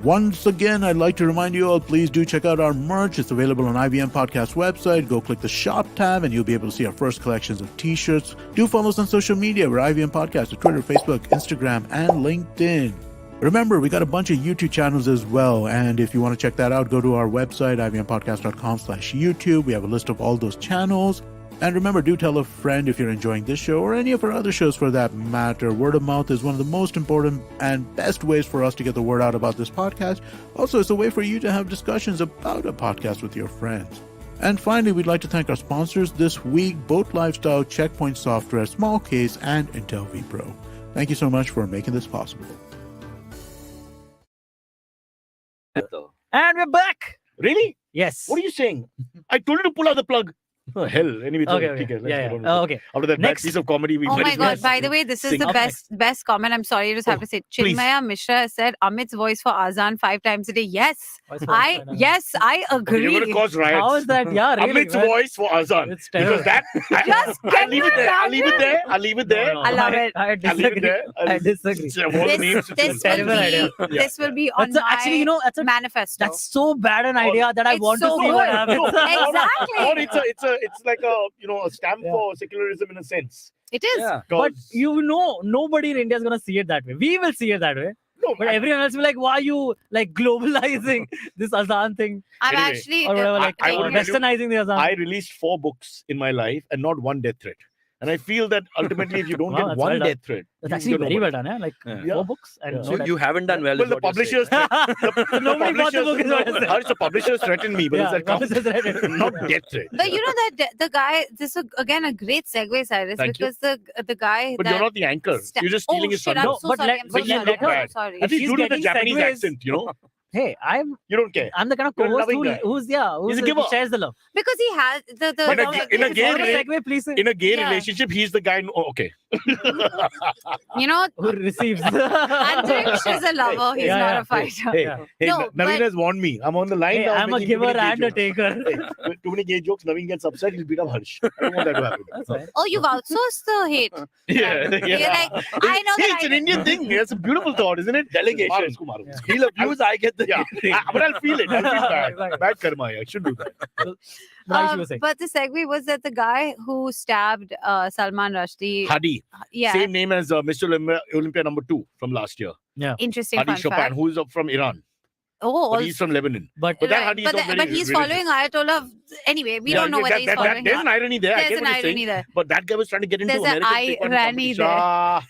Once again, I'd like to remind you all, please do check out our merch. It's available on IVM Podcast website. Go click the shop tab and you'll be able to see our first collections of t-shirts. Do follow us on social media. We're IVM Podcast at Twitter, Facebook, Instagram, and LinkedIn. Remember, we got a bunch of YouTube channels as well. And if you want to check that out, go to our website, ivmpodcast.com/YouTube. We have a list of all those channels. And remember, do tell a friend if you're enjoying this show or any of our other shows for that matter. Word of mouth is one of the most important and best ways for us to get the word out about this podcast. Also, it's a way for you to have discussions about a podcast with your friends. And finally, we'd like to thank our sponsors this week, Boat Lifestyle, Checkpoint Software, Small Case, and Intel vPro. Thank you so much for making this possible. And we're back. Really? Yes. What are you saying? I told you to pull out the plug. Oh, hell. Anyway, it's Okay, okay. okay. Let's Yeah, get on with yeah. it. Okay. After that Next. bad piece of comedy, we Oh might my as well God! By the way, this is sing. the Up best comment. I'm sorry, I just have Oh, to say. please. Chinmaya Mishra said Amit's voice for Azan 5 times a day. Yes, Voice for Azan. I Okay, you're going to agree. cause riots. How is that? Yeah, really. Amit's man. voice for Azan. It's terrible. Because that, Just I'll leave it there. I'll leave it there. I'll leave it there. No, I love it. I I'll leave it disagree. there. I disagree. Of all the names, This it's will terrible be idea. this will be on That's my actually, that's a manifesto. that's so bad an idea that I It's want to so see what good. happens. Exactly. Or it's like a stamp Yeah. for secularism in a sense. It is. Yeah. But 'Cause- nobody in India is gonna see it that way. We will see it that way. no, But everyone else will be like, why are you like globalizing this Azan thing I'm Anyway, actually or whatever, I- like I wanna tell you, westernizing the Azan? I released 4 books in my life and not one death threat. And I feel that ultimately, if you don't Wow, get that's one well done. death threat, That's you- actually you're very nobody. well done, yeah. Like Yeah. 4 books and Yeah. no So death. you haven't done well. Well, is the what you're publishers, saying. Nobody bought the book is what I said. Harsh, the publishers threatened me, but Yeah, does that count? publishers threatened. Not death threat. But you know that the guy. This is again a great segue, Cyrus, Thank you. because the guy. But that you're not the anchor. You're just stealing his shit, thunder. I'm so But sorry. let- I'm so but sorry. let her- I'm sorry. At least she's do it with a getting Japanese segues. accent, Hey, I'm You don't care. the kind of You're a co-host loving guy. who's He's a giver. who shares the love. Because he has the In a like, in a it's gay always- rela- segue, please. In a gay Yeah. relationship, he's the guy. Oh, okay. you know, Who receives? Antariksh is a lover. He's Yeah, not yeah. a fighter. Hey, Yeah. hey, No, Naveen but- has warned me. I'm on the line Hey, now. I'm a making too giver many gay and a jokes. taker. Hey, too many gay jokes. Naveen gets upset. He'll beat up Harsh. I don't want that to happen. That's fine. Oh, you've outsourced the hate. Yeah, You're like, I know See, that it's I an Indian thing. It's a beautiful thought, isn't it? Delegation. Yeah. He'll abuse, I get the Yeah. hate. But I'll feel it. I'll feel bad. Exactly. Bad karma. I should do that. But you were saying. But the segue was that the guy who stabbed Salman Rushdie. Hadi. Yeah, Same name as Mr. Olympia number 2 from last year. interesting Hadi fun Chopin, fact. who's from Iran. Oh, But he's from Lebanon. But But that right. Hadi is not very but he's religious. following Ayatollah. Anyway, we Yeah, don't know whether he's following. There's an irony there. I There's get an what you're saying. irony there. But that guy was trying to get into There's an American taekwondo irony competition. Ah.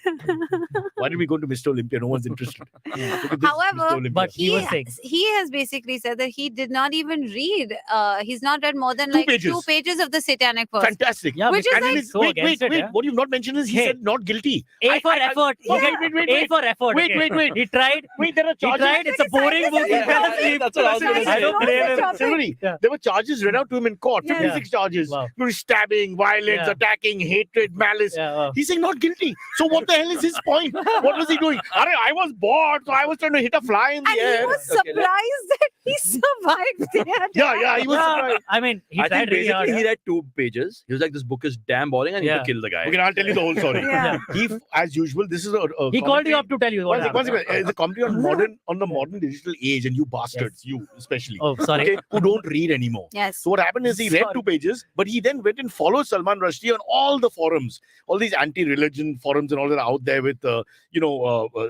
Why did we go to Mr. Olympia? No one's interested. Look at this, However, Mr. Olympia. But he was saying. He has basically said that he did not even read. He's not read more than 2 like pages. 2 pages of the Satanic verse. Fantastic. Yeah, Which is And like- then so wait, against wait. it, yeah. What you've not mentioned is he Hey. said not guilty. A for effort. Wait, Okay, wait. A for effort. Wait, okay. wait. He tried. Wait, there are He charges. tried. It's a boring book. Yeah, He fell asleep. that's what I was gonna I say. don't blame him. Silverie, Yeah. there were charges read out to him in court. Yeah. 56 charges. Wow. Stabbing, violence, Yeah. attacking, hatred, malice. Yeah, wow. He's saying not guilty. So what the hell is his point? What was he doing? I was bored, so I was trying to hit a fly in the And air. he was Okay, surprised that he survived that. Yeah, he was Yeah, surprised. I mean, he I think tried really hard. basically he yeah. read 2 pages. He was like, this book is damn boring. I need Yeah. to kill the guy. Okay, I'll tell you the whole story. Yeah. He, as usual, this is a He called you up to tell you what One happened. second. It's a commentary on the modern digital age, and you bastards, you especially, Oh, sorry. okay, who don't read anymore. Yes. So what happened is he read Sorry. 2 pages, but he then went and followed Salman Rushdie on all the forums, all these anti-religion forums and all that are out there with,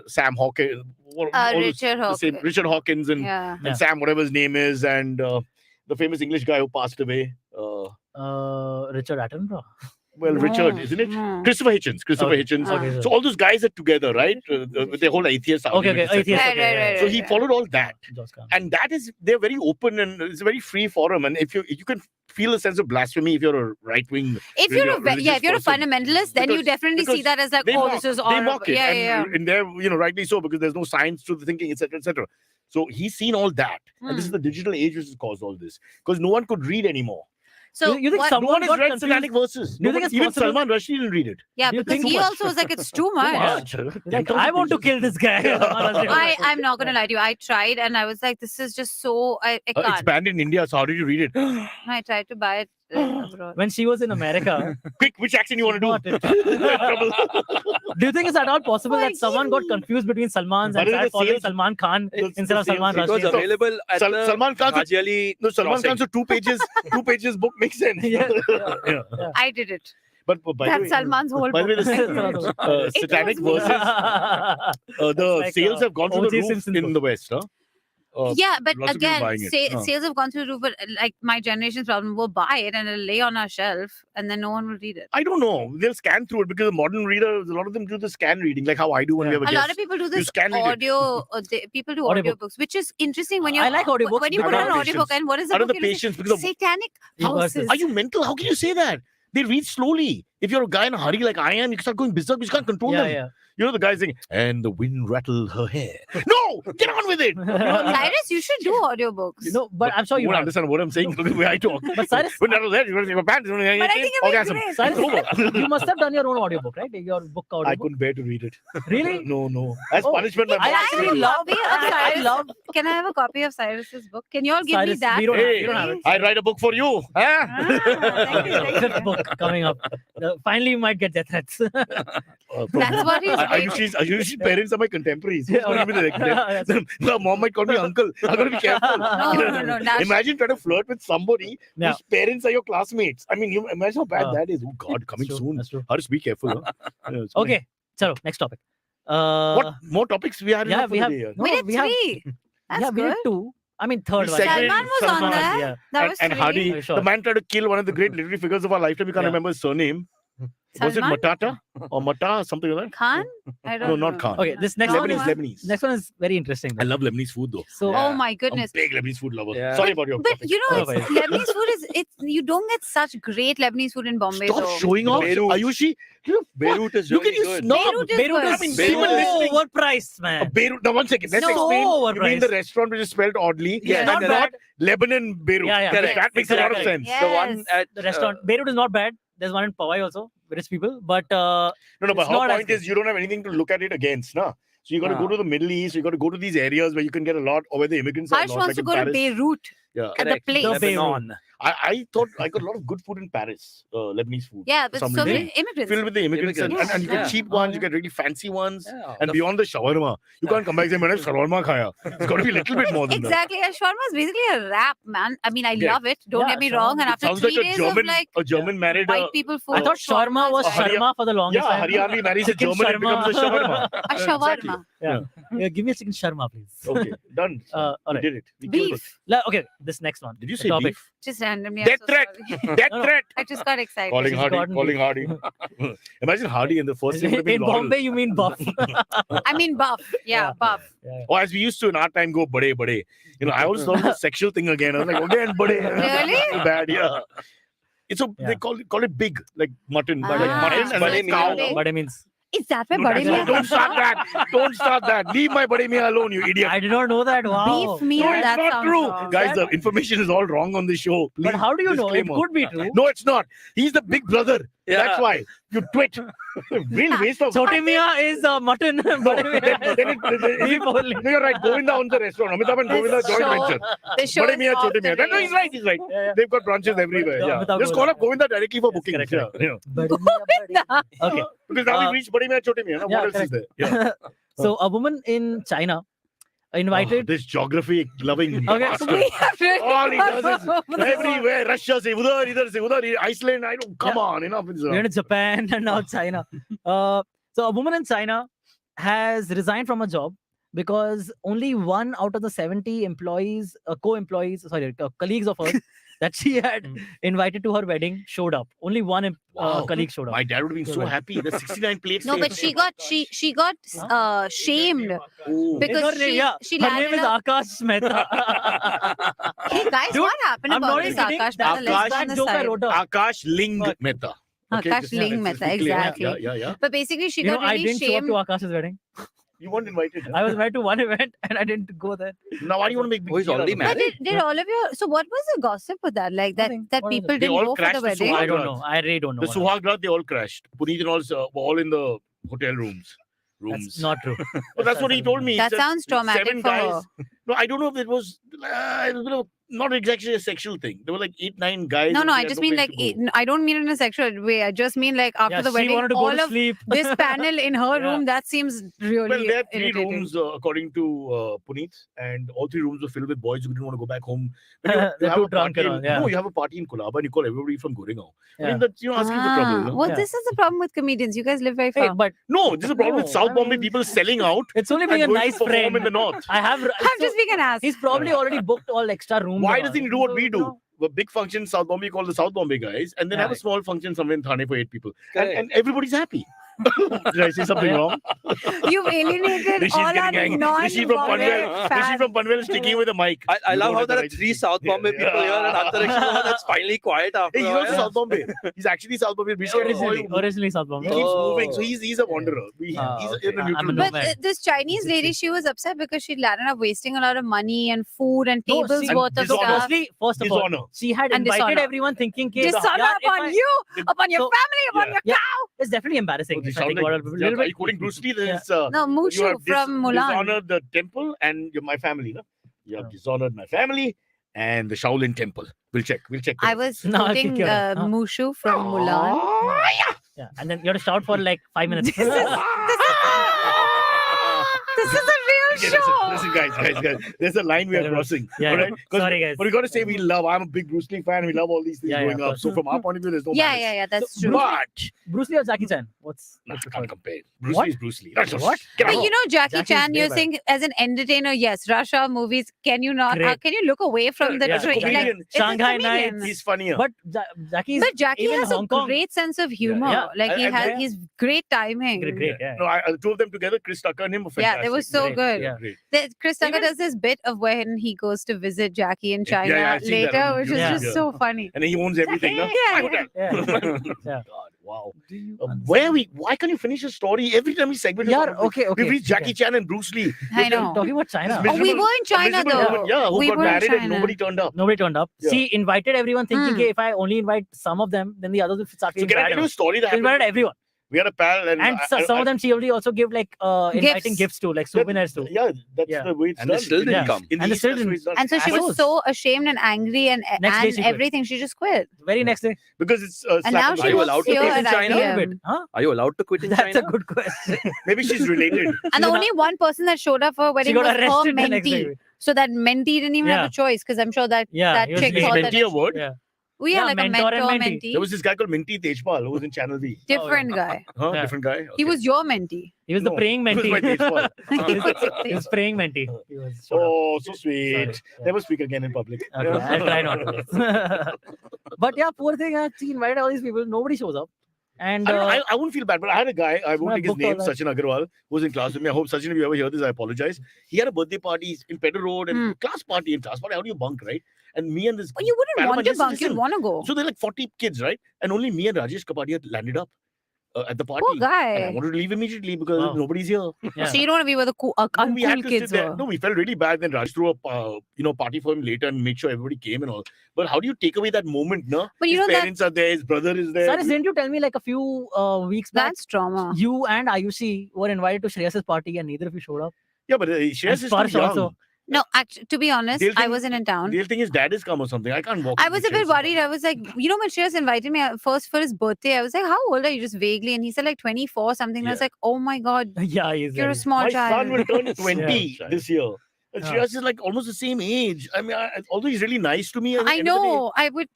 Sam Hawkins, Richard Hawkins. Richard Hawkins and, Yeah. and Yeah. Sam, whatever his name is, and the famous English guy who passed away. Richard Attenborough. Well, No, Richard, isn't it? no. Christopher Hitchens. Okay. Hitchens. Okay, So all those guys are together, right? With their whole atheist Okay, argument, etc. atheist. Right, okay, right, So right. he followed all that. Josh Khan. And that is, they're very open and it's a very free forum. And if you can feel a sense of blasphemy if you're a right-wing, If you're a religious if you're a person. fundamentalist, then you Because- definitely see because that as like, they oh, mock, this is they all. mock it. Yeah, and, yeah, yeah. and they're, rightly so, because there's no science to the thinking, etc., etc. So he's seen all that. And this is the digital age which has caused all this. Because no one could read anymore. So You think what- No someone one has got read confused? satanic verses. Do you think Nobody- it's even possible- Salman Rushdie didn't read it. yeah, Do you because think he so much? also was like, it's too much. Like, I want to kill this guy. I'm not gonna lie to you. I tried and I was like, this is just so I It's can't. banned in India, so how did you read it? I tried to buy it abroad. When she was in America, Quick, which accent you want to Not do? it. Trouble. do you think it's at all possible For that someone got you. confused between Salman's But and it started is the following sales- Salman Khan it's instead the of Salman sales- It was Rushdie? available at the Salman Khan's Rajali No, Salman crossing. Khan's a 2 pages book makes sense. Yeah. Yeah. I did it. But by the That's way, Salman's whole by the way, book. the It satanic was verses, the like, sales have gone through O.J. the roof Simpson's in book. the West, huh? Yeah, but lots of people again, buying it. sales have gone through the roof. But like my generation's problem, we'll buy it and it'll lay on our shelf, and then no one will read it. I don't know. They'll scan through it because the modern readers, a lot of them do the scan reading, like how I do when we Yeah. have a A guest. lot of people do this can read it. audio. People do Audiobook. audiobooks, which is interesting when you. I like audiobooks When you put because- on an I don't have audiobook, and what is the I don't book? have the you listen- patience because of, Satanic Verses. houses. are you mental? How can you say that? They read slowly. If you're a guy in a hurry like I am, you start going berserk, you can't control them. Yeah. You know the guy saying, and the wind rattled her hair. No, get on with it. You know what I mean? Cyrus, you should do audiobooks. No, but I'm sure You you won't have. understand what I'm saying. Look at the way I talk. But Cyrus, When that was there, you're going to take my pants. But I think it'd be Orgasm. great. Cyrus, It's over. you must have done your own audiobook, right? Your book I audiobook. couldn't bear to read it. Really? No. As Oh, punishment, my I mom actually said, love. copy of I Cyrus. love. Can I have a copy of Cyrus's book? Can you all give me Cyrus, that? we don't Hey, have it. I write a book for you. Huh? Thank you. Fifth book coming up. Finally, you might get death threats. That's what he's waiting. Ayushi's parents are my contemporaries. Yeah, Don't give me the the mom might call me uncle. I gotta be careful. No. Now Imagine trying to flirt with somebody Yeah. whose parents are your classmates. I mean, you imagine how bad that is. Oh God, coming That's true, soon. That's true. Just be careful. Huh? Yeah, it's fine. Okay. So next topic. What more topics we had? Yeah, enough we for have. the day, yeah? No, we did we have. three. That's Yeah, we good. did two. I mean, third We one. segregated Salman was on Salman. there. Yeah. That was and three. Hardy, Oh, sure. the man tried to kill one of the great literary figures of our lifetime. We can't Yeah. remember his surname. Was it Salman? Matata or Mata, something like that? Khan? I don't No, know. not Khan. Okay, this next Wrong one is one. Lebanese. next one is very interesting. I love Lebanese food though. So Oh my I'm goodness. a big Lebanese food lover. Yeah. Sorry about your But topic. you know, Oh, it's, Lebanese food is you don't get such great Lebanese food in Bombay Stop though. showing off. Beirut. Ayushi, Beirut is look really at you good. snob. Beirut is Beirut good. is I mean, so people listening- overpriced, man. Beirut. Now, 1 second. Let's So explain. You mean overpriced. the restaurant which is spelled oddly? Yeah, not and bad. not Lebanon Beirut. Yeah, Correct. That makes a lot of Correct. sense. Yes. The one at The restaurant Beirut is not bad. There's one in Powai also, rich people. But No, but It's her not as point good. is you don't have anything to look at it against, no? So you got to go Ah. to the Middle East. You got to go to these areas where you can get a lot, or where the immigrants are Harsh a lot, wants like to in go to Paris. Beirut Yeah. at the correct, place. The Lebanon. I thought I got a lot of good food in Paris, Lebanese food. Yeah, for but some so reason. many immigrants. Filled with the immigrants, Immigrants. and you get Yeah. cheap ones, you get really fancy ones, Yeah. and beyond the shawarma, you can't come back and say, "Man, I've shawarma khaya." It's got to be a little bit more than that. Exactly. A shawarma is basically a wrap, man. I mean, I Yeah. love it. Don't Yeah, get me shawarma. wrong. And It after sounds 3 like days a of like German married. white people food, I thought shawarma was Oh, Harya- sharma for the longest Yeah, time. Haryani marries a Chicken German, it becomes a shawarma. a shawarma. Yeah, give me a chicken shawarma, please. Okay, done. All We right. did it. We killed it. Beef. Okay, this next one. Did you The say topic. beef? Just randomly. I'm Death so threat. sorry. Death No, no. threat. I just got excited. Calling She's Hardy. gotten Calling Hardy. Imagine Hardy and the first name would have been In Laurel. Bombay, you mean buff. I mean, buff. Yeah, buff. Or as we used to in our time, go bade bade. You know, I always thought it was a sexual thing again. I was like, again, bade. Really? Bad, yeah. It's a Yeah. they call it big, like mutton, like Ah, mutton so and then it's cow. big. But it means Is that where No, Bade that's Mia not- don't comes start from? that. Don't start that. Leave my bade mia alone, you idiot. I did not know that. Wow. Beef meal? No, it's That not sounds true. wrong. Guys, the information is all wrong on the show. But Please, how do you know? It disclaimer. could be true. No, it's not. He's the big brother. That's why. You twit. Real waste of Chote Mia is mutton. No, Bade then Mia- it- Beef only. No, you're right. Govinda owns the restaurant. Amitabh and Govinda joint show- venture. The show Bade is Mia, off Chote the Mia. No, he's rails. right. He's right. Yeah, yeah. They've got branches everywhere. Yeah, Yeah. Amitabh Just call Govinda. up Govinda directly for Yes, booking. correct, Yeah. correct. Yeah. Bade Mia, Bade Mia. Okay. Because now we've reached Bade Mia, Chote Mia. Now Yeah, what else is there? Yeah. So a woman in China Oh, invited. this geography loving Okay. bastard. We have really All he gone does is over the everywhere. Russia say udhar, idhar say udhar. Iceland. I don't. Come Yeah. on, enough. It's, We went to Japan and now China. So a woman in China has resigned from a job because only one out of the 70 employees, colleagues of hers that she had invited to her wedding showed up. Only one Wow. colleague showed up. My dad would have been so Right. happy. There's 69 plates. No, but she got shamed Oh. because Her name- she her name landed is up. Akash Mehta. Hey guys, Dude, what happened I'm about not this even kidding. Akash? That's Mehta? the Let's exact go on the joke I side. wrote down. Akash Ling But- Mehta. Akash just- Ling let's Mehta, be clear. exactly. Yeah. But basically, she You know, got I really didn't show up shamed. to Akash's wedding. You weren't invited. I was invited to one event and I didn't go there. Now, why do you want to make big Oh, he's deal out already of it? But married? did all of you? So what was the gossip with that? Like that Nothing. that What is people it? They didn't all go for crashed the the wedding. I Suhag don't know. I really don't know. The what happened. Suhag Raat, they all crashed. Puneet and all were all in the hotel rooms. That's not true. But that's what he told me. He That said sounds traumatic 7 for guys. her. No, I don't know if it was a bit of not exactly a sexual thing. There were like 8, 9 guys. No, and no, they I had just no mean place like to go. I don't mean it in a sexual way. I just mean like after Yeah, the she wedding, wanted to go all to of sleep. this panel in her Yeah. room, that seems really Well, there are 3 irritating. rooms according to Puneet, and all 3 rooms were filled with boys who didn't want to go back home. When They're have too a drunk party and all, in- yeah. No, you have a party in Kolaba and you call everybody from Goregaon. I Yeah. mean, that's asking for trouble. You know? Well, Yeah. this is the problem with comedians. You guys live very Hey, far. but No, this is a problem with No, South I Bombay mean- people selling out it's only and being a going to nice perform friend. in the north. I have. I'm just being an ass. He's probably already booked all extra rooms. Why and doesn't he all. do what So, we you do? know, A big function in South Bombay, call the South Bombay guys, and then Yeah. have a small function somewhere in Thane for 8 people. Correct. And everybody's happy. Did I say something wrong? You've alienated Rishi's all our getting angry. Rishi from non-Bombay Panvel. Rishi fans. from Panvel is sticking with the mic. I You love don't how have the there are right to 3 speak. South Bombay people here and Antariksh is the one that's finally quiet after Hey, a he's also while. South Bombay. He's actually South Bombay. We should Originally South He Bombay. keeps Oh. moving, so he's a wanderer. He's okay. in a I'm neutral a zone. But nomad. this Chinese lady, she was upset because she landed up wasting a lot of money and food and No, tables see, worth of dishonor. stuff. Firstly, first of all, Dishonor. she had And invited dishonor. everyone thinking, "Ke, Dishonor yaar, if upon I-" you, upon your So- family, upon your Yeah. cow. It's definitely embarrassing. They If I sound think about it. like, Little are you bit- quoting Bruce Lee? Then Yeah. it's, No, you Mushu have from Mulan. dishonored the temple and my family. No? You have Yeah. dishonored my family and the Shaolin temple. We'll check. I was No, I'll quoting kick your ass. Huh? Mushu from Mulan. Yeah, and then you have to shout for like 5 minutes. This is a real show. Listen, guys. There's a line we are Fair enough. crossing. Yeah, all yeah. right? 'Cause- Sorry, guys. But you got to say we love. I'm a big Bruce Lee fan. We love all these things Yeah, yeah, growing of up. course. So from our point of view, there's no Yeah, malice. yeah, yeah. That's true. But Bruce Lee or Jackie Chan? What's nah, what's your can't choice? compare. Bruce What? Lee is Bruce Lee. That's What? Get But out. you know, Jackie Jackie's Chan, you're way saying as an entertainer, yes, Russia movies. Can you not? Great. Can you look away from the Yeah, train? comedian. Like, it's a Shanghai comedian. Nights. He's funnier. But Jackie's But Jackie even has Hong a Kong. great sense of humor. Yeah. Like he And- has, and- he's great timing. Great, yeah. No, the two of them together, Chris Tucker and him, were Yeah, fantastic. they were so Great, good. yeah. Great. Chris Tucker Even- does this bit of when he goes to visit Jackie in China Yeah, I've seen that later, on which is YouTube. just Yeah. so funny. And he owns everything. No? Yeah, My yeah. hotel. Yeah. Yeah. God, wow. Do you Why can't you finish your story every time we segment? Yeah, okay. We reach Jackie Chan and Bruce Lee. I know. Talking about China. This Oh, we were in China miserable though. woman, yeah, who We got were in married and China. nobody turned up. Nobody turned up. Yeah. She invited everyone thinking, Hmm. "Okay, if I only invite some of them, then the others will start So feeling can I bad." tell you a story that She invited happened? everyone. We had a pal and, And some of them she already also gave like inviting gifts to, like souvenirs to. Yeah, that's Yeah. the way it's And done. they still didn't Yeah. come. In the And they East, still that's the way it's done. And so she Assholes. was so ashamed and angry and Next day she quit. everything. She just quit. Very next day. Because it's And slap now on the she Are you wrist. allowed works to here quit in at China? IBM. Huh? Are you allowed to quit in That's China? a good question. Maybe she's related. And the only one person that showed up for her She wedding got was her arrested the next mentee. day. So that mentee didn't even have Yeah. a choice because I'm sure that Yeah, that he was chick being thought Is that mentee a word? Yeah. we Yeah, are like mentor a and mentor mentee. There was this guy called Minty Tejpal who was in Channel V. different guy. Huh? Yeah. Different guy? He Okay. was your mentee. He was the No, praying he was mentee. my Tejpal. He was praying mentee. He was sort of- Oh, so sweet. Sorry. Yeah. Never speak again in public. Okay, I'll try not to. But yeah, poor thing. She invited all these people. Nobody shows up. And I wouldn't feel bad, but I had a guy, I won't I take his booked all name, that. Sachin Agarwal, who was in class with me. I hope, Sachin, if you ever hear this, I apologize. He had a birthday party in Pedder Road and class party. In class party, how do you bunk, right? And me and this. Well, you wouldn't Paloma want to just bunk. You'd listen. want to go. So they're like 40 kids, right? And only me and Rajesh Kapadia landed up at the party. Poor And I guy. wanted to leave immediately because Wow. nobody's here. yeah. So you don't want to be where the No, we had uncool to kids sit there. were. No, we felt really bad. Then Raj threw a party for him later and made sure everybody came and all. But how do you take away that moment, no? But you His know that parents are there, his brother is there. Cyrus, didn't you tell me like a few weeks back that's trauma. you and Ayushi were invited to Shreyas's party and neither of you showed up? Yeah, but Shreyas is too Sparsh young. also. No, actually, to be honest, They'll I think- wasn't in town. They'll think his dad is come or something. I can't walk. I with was a bit Shreyas. worried. I was like, you know, when Shreyas invited me first for his birthday, I was like, how old are you? Just vaguely. And he said like 24 something. And I was Yeah. like, oh my God, Yeah, he's you're a very- small My child. son will turn 20 Yeah. this year. And Yeah. Shreyas is like almost the same age. I mean, although he's really nice to me. at the I end of the day, know. I would.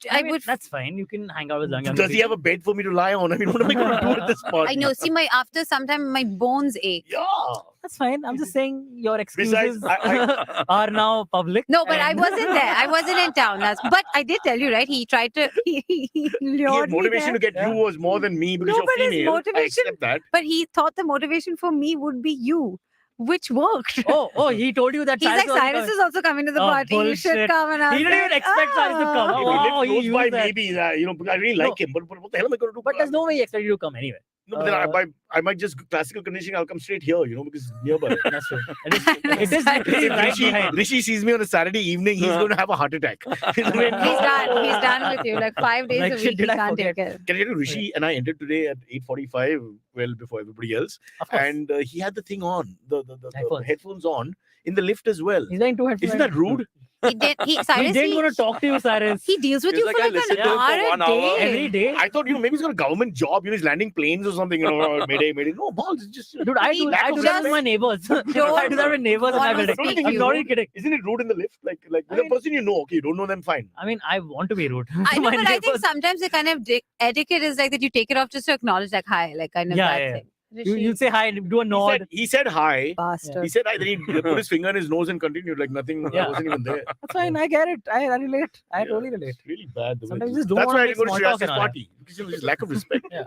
That's fine. You can hang out with young Does he have a bed for me to lie on? I mean, what am I going to do at this party? I know. See, after some time, my bones ache. Yeah. That's fine. I'm just saying your excuses Besides, are now public. No, but I and- wasn't there. I wasn't in town. But I did tell you, right? He tried to. He His lured me motivation there. to get you was more than me because No, you're but his female. I motivation- accept that. But he thought the motivation for me would be you, which worked. Oh, he told you that He's like, was Cyrus coming. is also coming to the Oh, party. You should bullshit. come. And I He was didn't even like, expect Cyrus to come. "Ah." If Oh, he lived he close used by, that. maybe I really like him. But what the hell am I going to do? But there's no way he expected you to come anyway. No, but then I might just classical conditioning. I'll come straight here, because it's nearby. That's true. It is literally If right behind. Rishi sees me on a Saturday evening, he's going to have a heart attack. He's done. He's done with you. Like 5 days Like, a shit, week. He did I can't forget? take it. Can I tell you, Rishi and I entered today at 8:45, well before everybody else, Of course. and he had the thing on, the Headphones. headphones on in the lift as well. He's wearing two headphones. Isn't that rude? He did. He He Cyrus. didn't want to talk to you, Cyrus. He deals with He's you like, for I like listened an to him for hour 1 a hour. day. Every day. I thought, maybe he's got a government job, he's landing planes or something, or mayday. No, balls, it's just. Dude, I do lack that of with respect. my neighbors. I do that with neighbors in my wanna building. speak I'm you. not even kidding. Isn't it rude in the lift? Like I with a mean- person you know, okay, you don't know them, fine. I mean, I want to be rude. I to know, my but I think neighbors. sometimes the kind of etiquette is like that you take it off just to acknowledge, like, hi, like kind of Yeah, that yeah. thing. You say hi, do a nod. He said hi. Bastard. He said hi, then he put his finger in his nose and continued like nothing. Yeah. I wasn't even there. That's fine. I get it. I relate. I Yeah. totally relate. It's really bad. The way Sometimes it you is. just don't That's wanna why I make didn't go to small talk Shreyas's and all that. party because of his lack of respect. Yeah.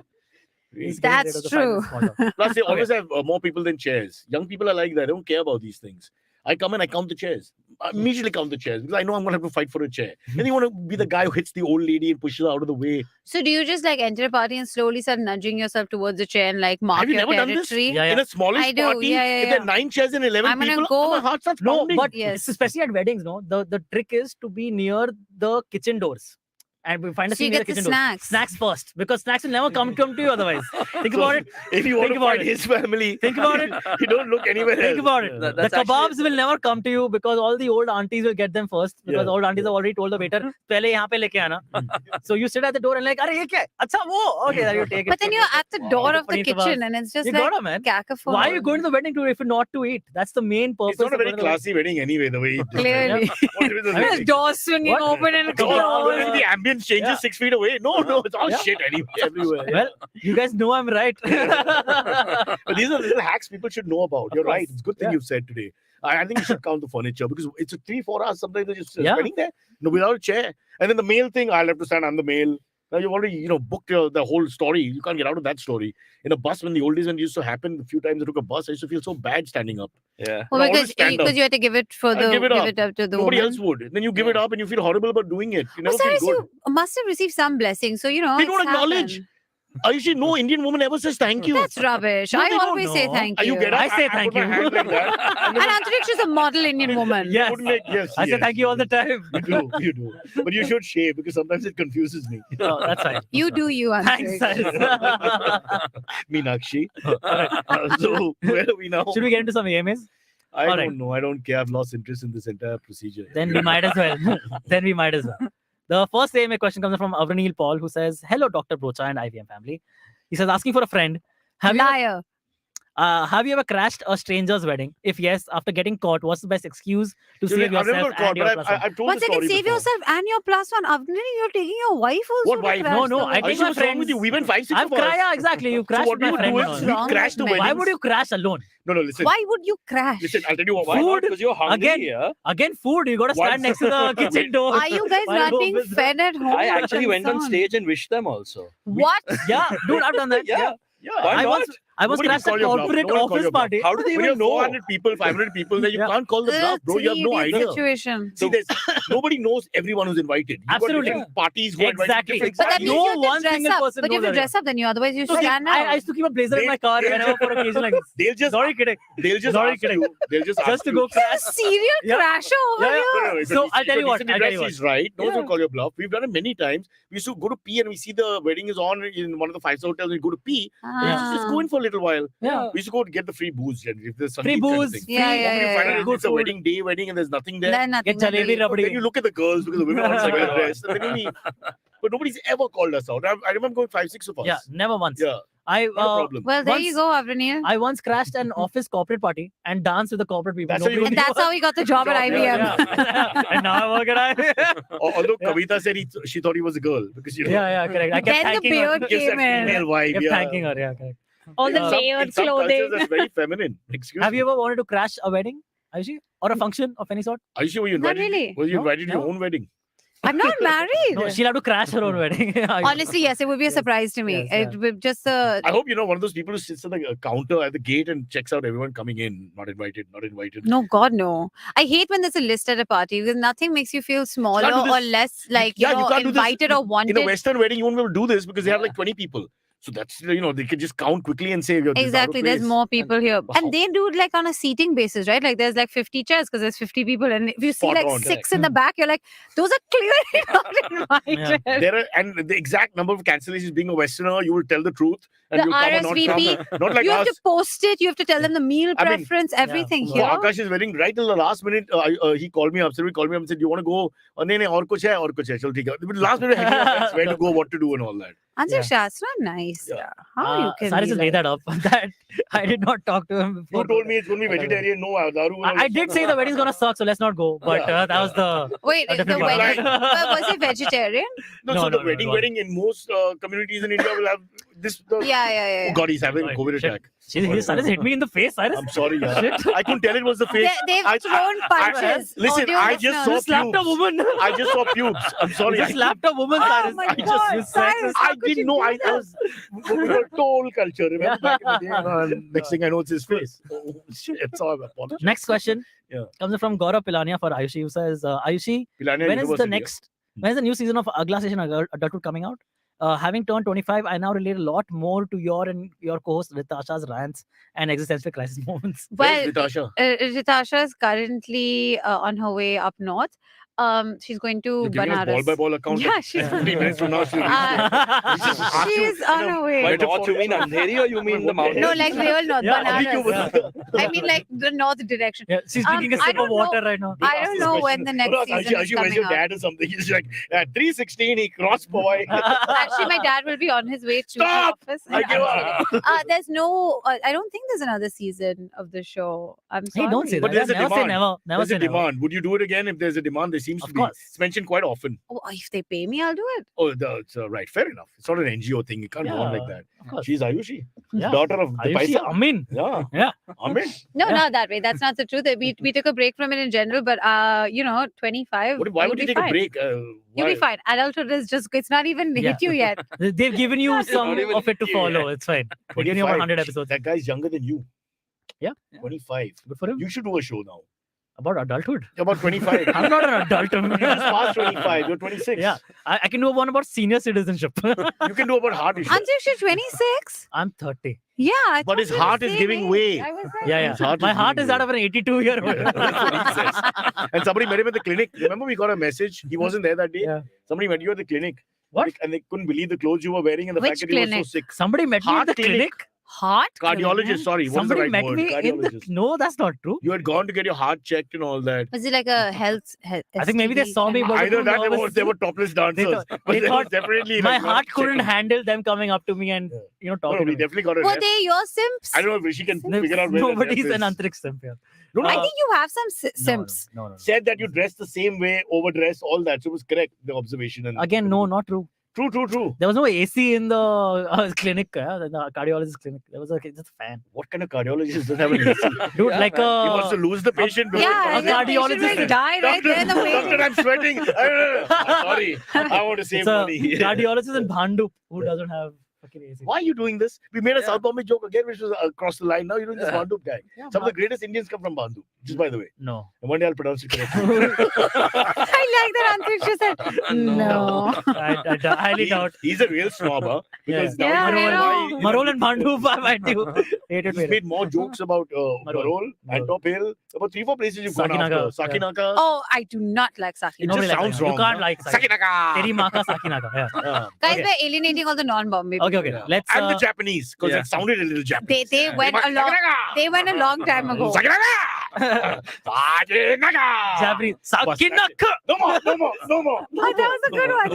He's getting rid That's of the true. 5 minutes small talk. Plus, they always have more people than chairs. Young people are like that. They don't care about these things. I come in, I count the chairs. I immediately count the chairs because I know I'm going to have to fight for a chair. Then you want to be the guy who hits the old lady and pushes her out of the way. So do you just like enter a party and slowly start nudging yourself towards the chair and like mark Have you your never done this? territory? Yeah, In a smallish I do. party, Yeah, if there are 9 chairs and 11 I'm gonna people, go- my heart starts No, pounding. but Yes. especially at weddings, no, the trick is to be near the kitchen doors. And we find a So you seat near the get the kitchen doors. snacks. Snacks first, because snacks will never come to you otherwise. Think So, about it. If you want Think to about fight it. his family, Think about it. you don't look anywhere Think else. about it. That- The that's actually- kebabs will never come to you because all the old aunties will get them first because Yeah, the old aunties have already told the waiter, "Pehle yahan pe leke aana." So you sit at the door and like, "Arey ye kya? Acha wo." Okay, then you take it. But then you're at the door of the Paneer kebabs. kitchen and it's just You like gotta, man. cacophony. Why are you going to the wedding tour if not to eat? That's the main purpose. It's not a of very going to the wedding. classy wedding anyway, the way he did it. Clearly. What is the I mean, wedding? Doors swinging What? open and a No, couple maybe the ambience changes Yeah. 6 feet away. No, it's all Yeah. shit anyway, everywhere. Well, you guys know I'm right. But these are little hacks people should know about. You're course. right. It's a good thing Yeah. you've said today. I think you should count the furniture because it's a 3-4 hours. Sometimes they're just Yeah. spending there without a chair. And then the male thing, I'll have to stand on the male. Now you've already, booked the whole story. You can't get out of that story. In a bus, when the old days when it used to happen, a few times I took a bus, I used to feel so bad standing up. Yeah. Well, I always because stand up. you had to give it for I'll the give it up. to the Nobody woman. else would. Then you give it up and you feel horrible about doing it. You Well, never feel Cyrus, good. you must have received some blessings, so They it's don't acknowledge. happened. Ayushi, no Indian woman ever says thank you. That's rubbish. No, I they don't always say know. thank You you. get up, I say thank put my you. hand like that. And Antariksh is a model Indian woman. Yes. Would make- yes, I say yes. thank you all the time. You do. But you should shave because sometimes it confuses me. Oh, that's fine. You do you, Thanks, Antariksh. Cyrus. Meenakshi. So where are we now? Should we get into some AMAs? I all don't right. know. I don't care. I've lost interest in this entire procedure. Then we might as well. The first AMA question comes from Avranil Paul, who says, "Hello, Dr. Brocha and IVM family." He says, asking for a friend. Liar. Have you ever crashed a stranger's wedding? If yes, after getting caught, what's the best excuse to save I've never yourself got caught, and your but plus one? I've told One the story second, save before. yourself and your plus one. Avnini, you're taking your wife also. What to wife? crash No, the no, I wedding. take Ayushi, my what's wrong friends. with you? We went 5-6 I've of us. crashed, yeah, exactly. You crashed what with do my you do friend. is and we all. Wrong crashed the with men. wedding. Why would you crash alone? No, listen. Why would you crash? Listen, I'll tell you what. Why not? Food? Because you're hungry. Again? Yeah. Again, food. You got to Once- stand next to the kitchen door. Are you guys Why not go being with- fed at home? I or actually went on concerned? stage and wished them also. What? Yeah, dude, I've done that. Yeah. Yeah. Why I not? once Nobody crashed can a call your bluff. corporate No one can call office your bluff. party. How do they When you even have know? 400 people, 500 people, then you Yeah. can't call the bluff, bro. You have no 3 idiot idea. situation. See, nobody knows everyone who's invited. You've Absolutely. got different parties who are invited. Exactly. different But that parties. means No you have one to dress single up. person But you knows have to that. dress up then. You otherwise you So see, stand I out. used to keep a blazer in my car whenever for occasion like this. They'll just Sorry, kidding. Sorry, Sorry, kidding. They'll just Just ask to you. go crash. A serial Yeah. crasher over Yeah, yeah. here. No, if So a I'll tell you what, decent I'll tell dress you what. is right. No one Yeah. will call your bluff. We've done it many times. We used to go to pee and we see the wedding is on in one of the 5-star hotels. We go to pee. We used to just go in for a little while. Yeah. We used to go get the free booze. Generally, if there's Free Sangeet kind of booze. thing. Yeah, Free, yeah, when you yeah, find yeah. out Good it's a food. wedding day wedding and there's nothing there. Then nothing. Get jalebi Then rabdi. you look at the girls because the women are all well dressed. And then only, but nobody's ever called us out. I remember going 5-6 of us. Yeah, never once. Yeah, I not a problem. Well, there Once- you go, Avranil. I once crashed an office corporate party and danced with the corporate people. That's how you Nobody And that's knew- how he got the job at Job, IBM. Yeah. And now I work at IBM. Although Yeah. Kavita said she thought he was a girl because Yeah, correct. I kept Then the thanking her. beard Gives that came in. female vibe. Kept Yeah. thanking her. Yeah, correct. All the In some- layered in some cultures, clothing. that's very feminine. Excuse Have me. you ever wanted to crash a wedding, Ayushi? Or a function of any sort? Ayushi, were you Not invited? really. Were you No? invited to your No? own wedding? I'm not married. No, she'll have to crash her own wedding. Honestly, yes, it would be a Yes. surprise to me. Yes, yeah. It would just I hope you're not one of those people who sits at the counter at the gate and checks out everyone coming in. Not invited, not invited. no, God, no. I hate when there's a list at a party because nothing makes you feel smaller do or this. less like Yeah, you can't do this invited or wanted. In a Western wedding, you won't be able to do this because they have Yeah. like 20 people. So that's, they can just count quickly and say, "This is out of Exactly, there's place." more people here, Wow. and they do it like on a seating basis, right? Like there's like 50 chairs because there's 50 people, and if you see Spot like on. 6 in the back, you're like, those are clearly not invited. There are, and the exact number of cancellations, being a Westerner, you will tell the truth and The you'll come or not RSVP, come. Not like you have us. to post it. You have to tell them the meal I mean, preference, everything Yeah. For here. Akash's wedding, right till the last minute, he called me up. He called me up and said, "You want to go? No, aur kuch hai, aur kuch hai. Chal, theek hai." But last minute, hanging up, that's where to go, what to do, and all that. Antariksh, that's not nice. Yeah. How you can Cyrus be just like... made that up. That I did not talk to him before. You told me it's going to be vegetarian, no daru. I did say the wedding's gonna suck, so let's not go. But Yeah. that was the Wait, a the different wedding, line. was it vegetarian? No, No, so no, the no, wedding, no. in most communities in India will have Yeah. Oh God, he's having a Right. COVID Shit. attack. Cyrus hit me in the face, Cyrus. I'm sorry, yeah. Shit. I couldn't tell it was the face. They've I- thrown punches. listen, Audio I just saw listeners. You slapped a pubes. woman. I just saw pubes. I'm sorry. You I just slapped a woman, Oh Cyrus. my I God, just Cyrus. I How could didn't you know. do I was we were toll culture. Remember back in the day? And next thing I know, it's his face. Oh, shit. So I apologize. Next question Yeah. comes from Gaurav Pilania for Ayushi, who says, Ayushi, Pilania when is the University, next, when is the new season of Agla Station Adulthood coming out? Having turned 25, I now relate a lot more to your and your co-host Ritasha's rants and existential crisis moments. Where's Well, Ritasha? Ritasha is currently on her way up north. She's going to You're giving us Banaras. ball account. Yeah, she's 15 minutes from now, she'll reach Uh, there. she's on her way. By Metaphor- north, you mean Andheri or you mean the mountains? No, like real north, Yeah, Banaras. I mean, like the north direction. Yeah, she's drinking a I sip of don't water know. right now. I don't know when the next season is Ayushi, where's coming your out. dad or something? He's like, at 3:16, he crossed Powai. Actually, my dad will be on his way to Stop! the office. I give up. There's no. I don't think there's another season of the show. I'm sorry. Hey, don't say But that. there's a Never say demand. never. Never There's say a never. demand. Would you do it again if there's a demand? There seems Of to be. course. It's mentioned quite often. Oh, if they pay me, I'll do it. Oh, it's right. Fair enough. It's not an NGO thing. You can't go on like that. Of course. She's Ayushi, Yeah. daughter of the Ayushi, Paisa. Amin. Yeah. Yeah. Amen. No, Yeah. not that way. That's not the truth. We took a break from it in general, but 25. Why you'll would you be take a fine. break? You'll Why? be fine. Adulthood is just. It's not even Yeah. hit you yet. They've given you some not even of it to you. follow. It's fine. They're giving you about 100 episodes. That guy's younger than you. Yeah. 25. Good for him. You should do a show now. About adulthood. You're about 25. I'm not an adult. You just passed 25. You're 26. Yeah. I can do one about senior citizenship. You can do about heart issues. Antariksh, you're 26. I'm 30. Yeah, I But thought his we were heart the is same giving age. way. I was like, Yeah, His heart My is heart giving is that way. of an 82-year-old. That's what he says. And somebody met him at the clinic. Remember, we got a message. He wasn't there that day. Yeah. Somebody met you at the clinic. What? And they couldn't believe the clothes you were wearing and the Which fact that you were so clinic? sick. Somebody met me at Heart the clinic. clinic. Heart? Cardiologist, sorry. What is the Somebody right met word? me in the. Cardiologist. No, that's not true. You had gone to get your heart checked and all that. Was it like a health? I think maybe they STD saw me, kind of- but Either too that or nervous. they were topless dancers. thought- but they there was thought definitely My like, heart not couldn't checking. handle them coming up to me and No, talking we to me. definitely got a Were rep. they your simps? I don't know if Rishi can No, figure out where Nobody's the an rep is. Antariksh simp here. No, no, I Uh, think you have some simps. No. said that you dress the same way, overdress, all that. So it was correct, the observation. And Again, no, not true. True. There was no AC in the clinic, the cardiologist clinic. There was just a fan. What kind of cardiologist doesn't have an AC? Dude, Yeah, like He wants to lose the patient. before Yeah, he the passes. patient cardiologist- will die right there in the Doctor, waiting. I'm sweating. Sorry, I want to save it's a money. cardiologist in Bhandup who doesn't have fucking AC. Why are you doing this? We made a Yeah. South Bombay joke again, which was across the line. Now you're doing this Yeah. Bandup guy. Yeah, Some of the greatest Indians come from Bandup, just by the way. No. And one day I'll pronounce it correctly. I like that Antariksh said. No. I highly doubt. He's a real snob, huh? Because Yeah, now you I know know. why Marol and Bhandup, I might do. Hated he's me. made more jokes about Marol, Antop Hill, about 3-4 places you've gone Sakinaka, after. Sakinaka. Oh, I do not like Saki. It Nobody just likes sounds Sakinaka. wrong. You can't huh? like Sakinaka. Sakinaka. Teri maa ka Sakinaka. Yeah. Guys, Okay. we're alienating all the non-Bombay people. Okay. Yeah. Let's. And the Japanese, because Yeah. it sounded a little Japanese. They went a long. They went a long time ago. Sakinaka! Sakinaka! Japanese. Sakinaka. No more. Oh, that was a good one.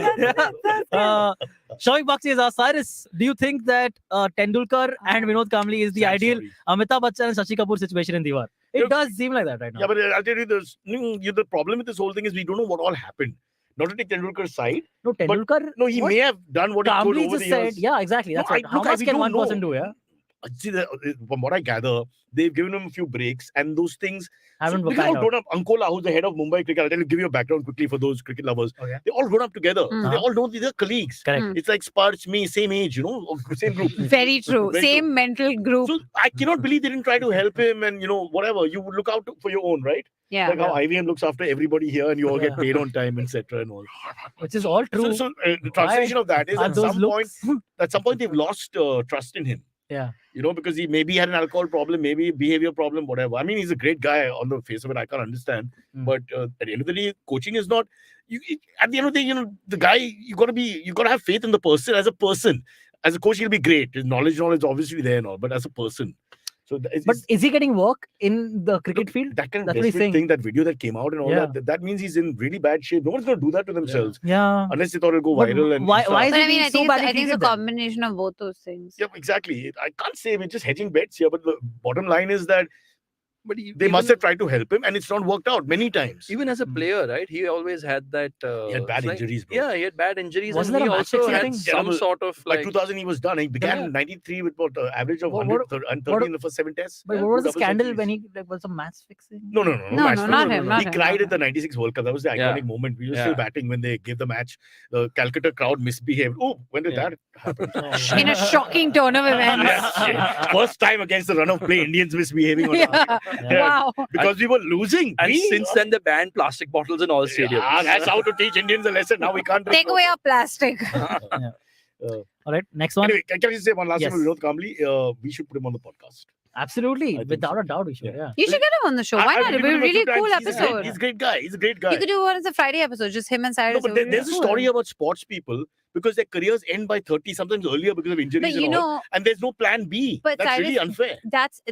That's Shavik Bakshi has asked, Cyrus, do you think that Tendulkar and Vinod Kamli is the ideal Amitabh Bachchan and Shashi Kapoor situation in Diwar? It Look- does seem like that right now. Yeah, but I'll tell you this. The problem with this whole thing is we don't know what all happened. Not to take Tendulkar's side. No, Tendulkar. No, he what may have done what he could Kamli over just the said. years. Yeah, exactly. That's No, right. I- How look, much we can don't one person know. do? Yeah, See, from what I gather, they've given him a few breaks, and those things. haven't Look how panned out. grown up Ankola, who's the head of Mumbai cricket. I'll give you a background quickly for those cricket lovers. Okay. They all grown up together. Mm. They all know they're colleagues. Correct. Mm. It's like Sparks, me, same age, same group. Very true. Very Same mental group. So I cannot believe they didn't try to help him and whatever. You would look out for your own, right? Yeah. Like how IVM looks after everybody here and you all get Yeah. paid on time, etc. and all. Which is all true. So the translation of that is Are at those some point they've lost trust in him. Yeah. Because he maybe had an alcohol problem, maybe behavior problem, whatever. I mean, he's a great guy on the face of it. I can't understand. Mm. But at the end of the day, coaching is not. At the end of the day, the guy you gotta have faith in the person as a person. As a coach, he'll be great. His knowledge is obviously there and all, but as a person. So But is he getting work in the cricket field? that kind of that's what he's desperate saying. thing, that video that came out and all Yeah. that means he's in really bad shape. No one's gonna do that to themselves Yeah. unless they thought it'll go But viral. And why stuff. is But he I mean, being I so think badly it's a treated then? combination of both those things. Yeah, exactly. I can't say we're just hedging bets here, but the bottom line is that But They must have tried to help him, and it's not worked out many times. Even as a player, right? He always had that. He had bad injuries, bro. Yeah, he had bad injuries. Wasn't and there he a match also fixing had thing? some Terrible. sort of By like. 2000, he was done. He began Yeah. in 93 with what average of What- 100 and 30 in the first 7 tests. But Yeah, what was the double scandal centuries. when he was some match fixing? No, No, match no, fixing. not him, not He him, cried not at the 96 World Cup. That was the Yeah. iconic moment. We were Yeah. still batting when they gave the match. The Calcutta crowd misbehaved. Oh, when did Yeah. that happen? In a shocking turn of events. Yes. First time against the run of play, Indians misbehaving on Yeah. Wow. because we were losing. And since then, they banned plastic bottles in all stadiums. Yeah, that's how to teach Indians a lesson. Now we can't drink Take away water. our plastic. All right, next one. Anyway, can I just say one last Yes. thing about Vinod Kamli? We should put him on the podcast. Absolutely, I think without so. a doubt, we should. Yeah. Yeah. You should get him on the show. Why not? It'd be a really cool episode. He's a great guy. He's a great guy. You could do one as a Friday episode, just him and No, Cyrus. but It would be there's a cool. story about sports people because their careers end by 30, sometimes earlier because of injuries But you and all. know, And there's no plan B. But That's really Cyrus, unfair. that's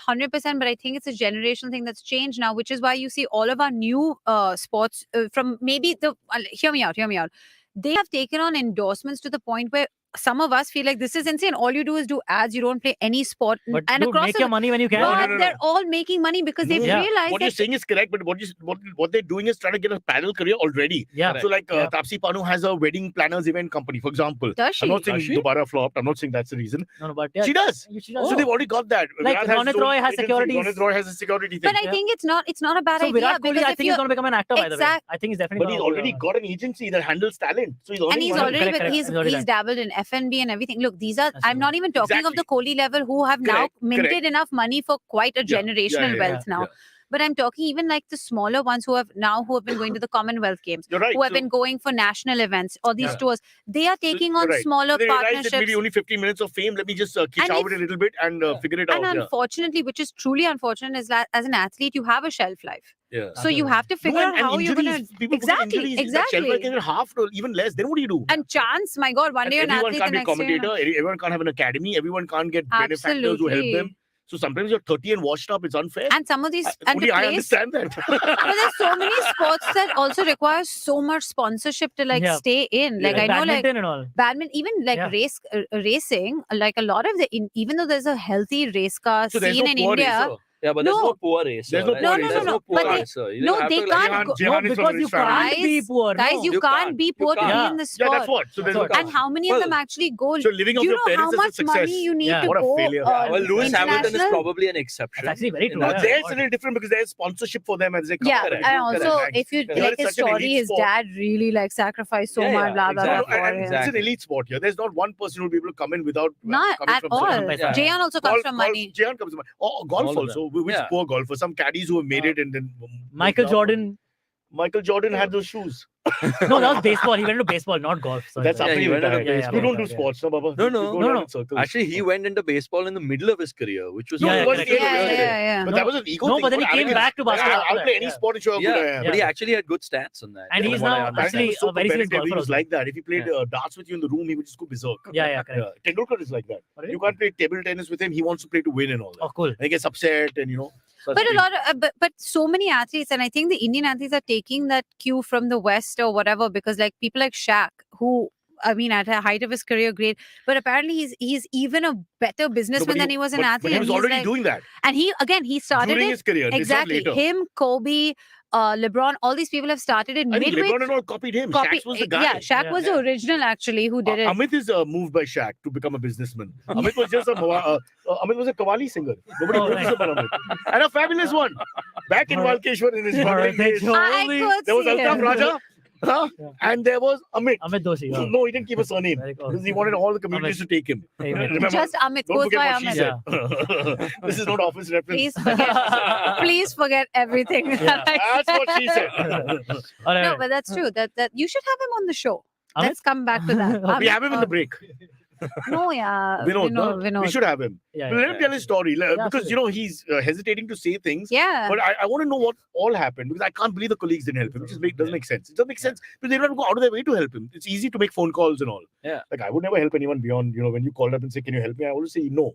100%. But I think it's a generational thing that's changed now, which is why you see all of our new sports from maybe the. Hear me out. They have taken on endorsements to the point where some of us feel like this is insane. All you do is do ads. You don't play any sport. But and dude, across make the, your money when you can. No, but no. they're all making money because they've Yeah. realized What you're that. saying is correct, but what they're doing is trying to get a parallel career already. Yeah. So like Yeah. Tapsi Panu has a wedding planners event company, for example. Does she? I'm not saying Does she? Dubara flopped. I'm not saying that's the reason. No, but yeah, She does. she does. So they've already got that. Like Virat has Ronit his own Roy has agency. securities. Ronit Roy has a security thing. But I think it's not a bad So idea Virat Kohli, because I if think you he's going to become an actor. By the way, Exact- I think he's definitely. But he's gonna already go- got an agency that handles talent. So he's and already he's money. already Correct, he's he's already done. dabbled in F&B and everything. Look, these are That's I'm not even talking of the Kohli level who have now Correct, minted correct. enough money for quite a Yeah, generational yeah, wealth now. yeah. But I'm talking even like the smaller ones who have been going to the Commonwealth Games, You're right. who have So- been going for national events or these Yeah. tours. They are taking on right. smaller They realize that partnerships. maybe only 15 minutes of fame. Let me just kitsch And out if- it a little bit and figure it And out. Yeah. unfortunately, which is truly unfortunate, is that as an athlete, you have a shelf life. Yeah. So you have to figure out how you're going to. People forget Exactly, injuries. That shelf life exactly. can be half or even less. Then what do you do? And chance, my God, one And day you're an everyone athlete, can't the be a next day. you're not. commentator. Everyone can't have an academy. Everyone can't get benefactors who help Absolutely. them. So sometimes you're 30 and washed up. It's unfair. And some of these, and Only to I place, understand that. but there's so many sports that also require so much sponsorship to like Yeah. stay in. Like Yeah. I know, like badminton and all. badminton, even like Yeah. racing, like a lot of even though there's a healthy race car So there's scene no in poor India. racer. Yeah, but there's No. no poor racer. There's no right? poor No, no, There's no, no but poor they- racer. You no, have they to, can't like, go- Jehan No, is from because a you rich family. can't be poor. Guys, no. you You can't can't. be You poor to be can't. in the Yeah, sport. that's what. So there's That's no what. And how many of them Well, actually go? So living Do off you your know how parents is a much success. money you need Yeah. to What a go? failure. well, Lewis Hamilton is international? probably an exception. That's actually very in true. that But Yeah. there's a little different because there's sponsorship for them as they come. Yeah, Correct. and also Correct. if you Because like it's his such an elite story, his sport. dad really like sacrificed so Yeah, much, yeah, blah blah No, blah. no, for and him. it's an Exactly. elite sport here. There's not one person who will be able to come in without Not coming at from all. some- Yeah. Jayan also comes from money. Jehan comes from golf All of also. Which Yeah. poor golfer? Some caddies who have made it and then Michael Jordan. Michael Jordan had those shoes. No, that was baseball. He went to baseball, not golf. Sorry, That's sorry. after he he went into retired. baseball. You don't do Yeah. sports, no, Baba. No, You no. go No, around no. in circles. Actually, he went into baseball in the middle of his career, which was No, Yeah, he was correct. scared of Yeah, it. yeah, yeah. But that was an ego No, thing. but then he What came arrogance. back to basketball I'll after play that, any yeah. sport and show how yeah, good I am. but he actually had good stats on that. And from he's what I now understand. actually He was so a very serious competitive. He golfer was also. like that. If he played darts with you in the room, he would just go berserk. Yeah, correct. Tendulkar is like that. Oh, really? You can't play table tennis with him. He wants to play to win and all that. Oh, cool. And he gets upset and such But a things. lot of, but so many athletes, and I think the Indian athletes are taking that cue from the West or whatever, because like people like Shaq, who I mean, at the height of his career, great, but apparently he's even a better No, businessman than he was an but athlete. he was and he's already like- doing that and he started during it his career. exactly. It's not later. Him, Kobe, LeBron, all these people have started it I think midway. LeBron and all copied him. Shaq was the guy. Yeah, Shaq was the original actually who did it. Amit is moved by Shaq to become a businessman. Amit was just Amit was a Qawwali singer. Nobody Oh, knows right. about Amit. And a fabulous one. Back in Walkeshwar in his budding days. I Only could There was see Altaf him. Raja. Yeah. And there was Amit. Amit Doshi. So, Yeah. no, he didn't keep a surname Very cool. because he wanted all the communities to take him. Amen. Remember, Just Amit, don't goes forget by what she Amit. said. This is not office reference. Please forget, please forget everything. Yeah. that I That's said. what she said. All right. No, but that's true. That you should have him on the show. Amit? Let's come back to that. We have him in the break. No, yeah. Vinod, no? Vinod. We should have him. Yeah, Let him tell his story because absolutely. he's hesitating to say things. Yeah. But I want to know what all happened because I can't believe the colleagues didn't help him. It just doesn't make sense. It doesn't make sense because they don't go out of their way to help him. It's easy to make phone calls and all. Yeah. Like I would never help anyone beyond, when you called up and say, "Can you help me?" I always say no.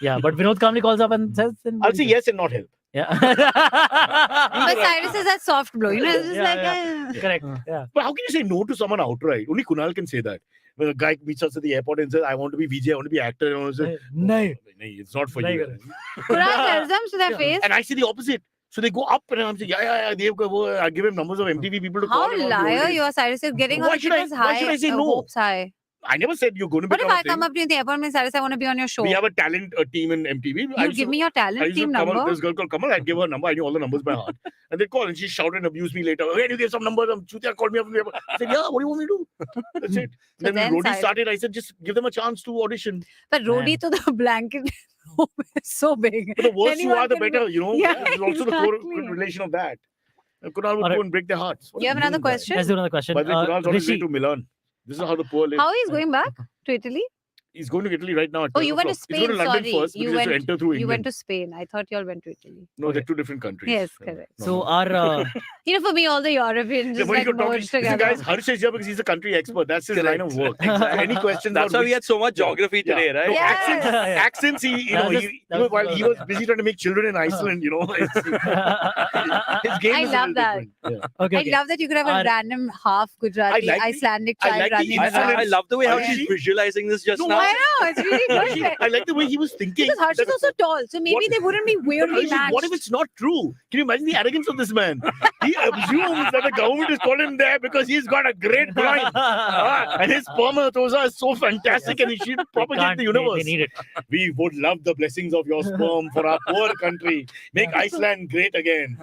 Yeah, but Vinod Kamli calls up and says, then I'll say yes and not help. Yeah. But Cyrus is that soft blow. You know, it's just Yeah, like, yeah. Correct. Yeah. But how can you say no to someone outright? Only Kunal can say that. When a guy meets us at the airport and says, I want to be VJ, I want to be actor, and I say, Nahi. it's not for Nahi you. kare. Kunal tells them to their Yeah. face. And I say the opposite. So they go up and I'm saying, yeah, I give him numbers of MTV people to call. How and all the liar old you are, Cyrus. You're getting Why all the should I- people's why should I say no? hopes high. I never said you're going to What become if I a thing. come up to you in the airport and say, Cyrus, I want to be on your show? We have a talent team in MTV. You give me your I talent used to team Kamal, number. this girl called Kamal, I'd give her a number. I knew all the numbers by heart. And they'd call and she'd shout and abuse me later. Hey, you gave some numbers. Chutia called me up. I said, yeah, what do you want me to do? That's it. So then then when Rodi Cyrus- started, I said, just give them a chance to audition. But Rodi to the blanket is so big. But the worse you Anyone are, the can better, you know. Yeah, This is also the exactly. correlation of that. Kunal would Alright. go and break their hearts. What You a have another mean guy. question? Let's do another question. By the way, Kunal's on his way Rishi. to Milan. This is how the poor live. How he's going back to Italy? He's going to Italy right now. At Oh, 12 you went to o'clock. He's going Spain, to London sorry. first You because he has to went- enter through You England. went to Spain. I thought you all went to Italy. No, they're two different countries. Yes, Yeah. correct. No, So no. our You know, for me, all the Europeans Yeah, just when like you're talking, merged listen, together. guys, Harsh is here because he's a country expert. That's his line of work. Exactly. Any questions? That's about why we which- had so much geography Yeah. today, right? No, Yes. accents, Yeah. accents. He, That was he, just- you that know, was- while he was busy trying to make children in Iceland, you know, his game I is a love little that. different. Yeah. okay. I love that you could have a Our- random half Gujarati, I like the- Icelandic I child like the running insolence. around. I love the way how Ayushi? she's visualizing this just No, now. I know, it's really Ayushi, good. I like the way he was thinking. Because Harsh is that- also tall, so maybe What- they wouldn't be But weirdly Ayushi, matched. what if it's not true? Can you imagine the arrogance of this man? He assumes that the government is calling him there because he's got a great blind. And his spermatozoa is so fantastic and he should They propagate can't- the universe. They need it. We would love the blessings of your sperm for our poor country. Make Iceland great again.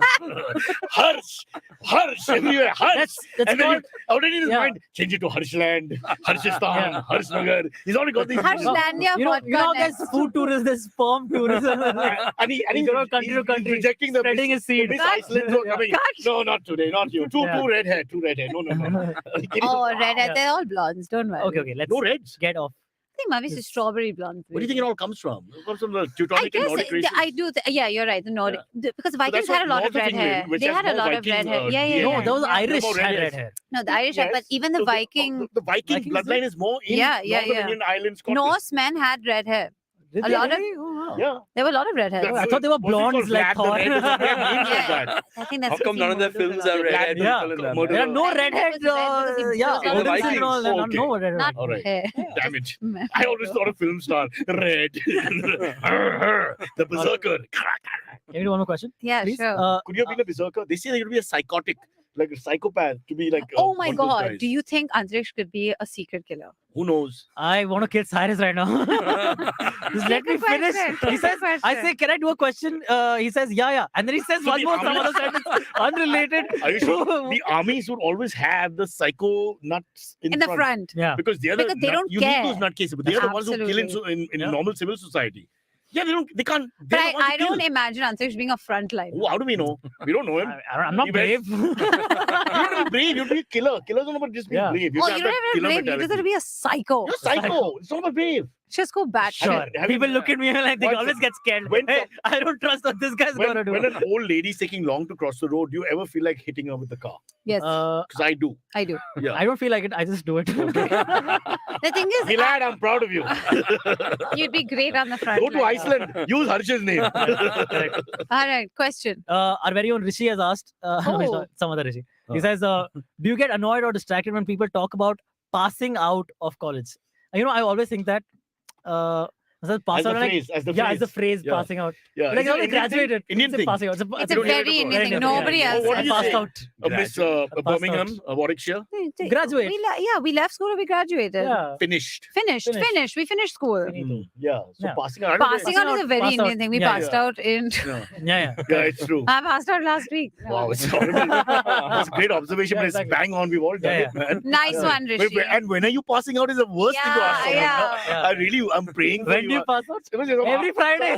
Harsh everywhere. Harsh. That's And then called. already in his Yeah. mind, change it to Harshland, Harshistan, Yeah. Harsnagar. He's already got these. Harshlandia You know, vodka there's next. food tourism, there's sperm tourism. and He's he's going country to country, rejecting the spreading his seed. Miss Iceland who are coming. Cut. No, not today, not you. Too Yeah. red hair. No. Oh, redhead. They're all blondes. Don't worry. Okay, let's No reds. get off. I think Mavi's is This- strawberry blonde. Where do you think it all comes from? It comes from the I Teutonic and guess Nordic races. I do. Yeah, you're right. The Nordic, because the that's Vikings had a what lot of north of red hair. England, which They has had a more lot of Viking, red hair. Yeah, DNA. yeah, No, yeah. those Irish More had red redheads. hair. No, the Irish had, but even the So Viking, the Viking Vikings bloodline is more in Yeah, northern yeah. Indian islands. Scotland. Norsemen had red hair. Did A they lot of- really? Oh, wow. Yeah. There were a lot of red hair. That's I thought they were what's it called? blondes like Vlad the Thor. Red or something. They have names like that. I think that's How come none of their films are Vlad redhead the Yeah. people in them? Murderer. There are no I think redhead. it was red because he Yeah, blows out the Odinson and all that. Vikings. No redhead. not All right. hair. Damn it. I always thought a film star. Red. The berserker. Can we do one more question? Yeah, Please? sure. Could you have been a berserker? They say that you'd be a psychotic, like a psychopath, to be like. Oh my one of those God! guys. Do you think Antariksh could be a secret killer? Who knows? I want to kill Cyrus right now. Just let me Good finish. question. He says, Good I question. say, can I do a question? He says, yeah. And then he says So one the more, some army- other sentence unrelated. Are you sure? The armies would always have the psycho nuts in In the front. Yeah. Because they are the Because they nut- don't you care. need those nutcases, but they are the ones who kill in, Absolutely. in Yeah. normal civil society. Yeah, they can't. But They're the ones who I don't kill. imagine Antariksh being a frontline. Oh, how do we know? We don't know him. I'm not He brave. You don't have to be brave. You'd be a killer. Killers don't about just being Yeah. brave. You Oh, have you that don't have to killer brave. You just have to mentality. be a psycho. You're psycho. It's not about brave. Just go batshit. Sure. Have People you- look at me and like they Once- always get scared. when- Hey, I don't trust what this guy's When, gonna do. when an old lady's taking long to cross the road, do you ever feel like hitting her with the car? Yes, Because I do. I do. Yeah. I don't feel like it. I just do it. The thing is, Gilad, I'm proud of you. you'd be great on the front Go to line. Iceland. Use Harsh's name. Correct. All right, question. Our very own Rishi has asked, no, he's Oh. not, some other Rishi. He Oh. says, do you get annoyed or distracted when people talk about passing out of college? You know, I always think that. Pass As the out, like, phrase. As the yeah, phrase. as the phrase Yeah. passing out. Yeah. Like, Is it how they Indian thing? graduated. Indian It's a thing. passing out. It's a don't hear it very abroad. Indian thing. Yeah. Nobody Yeah. else Oh, what says did you passed say? out. Miss Passed Birmingham, out. Warwickshire. Graduate. We left school and we graduated. Yeah. Finished. Finished. We finished school. Yeah. So Yeah. passing out. I don't Passing know. out is a very Pass out. Indian thing. We Yeah, passed yeah. out in. Yeah. Yeah. Yeah, it's true. I passed out last week. Wow, it's horrible. That's a great observation, Yeah, but it's exactly. bang on. We've all done Yeah, it, man. Nice Yeah. one, Rishi. And when are you passing out is the worst thing to ask someone. Yeah. I'm praying for When you. do you pass out? Because, you know, Every Friday.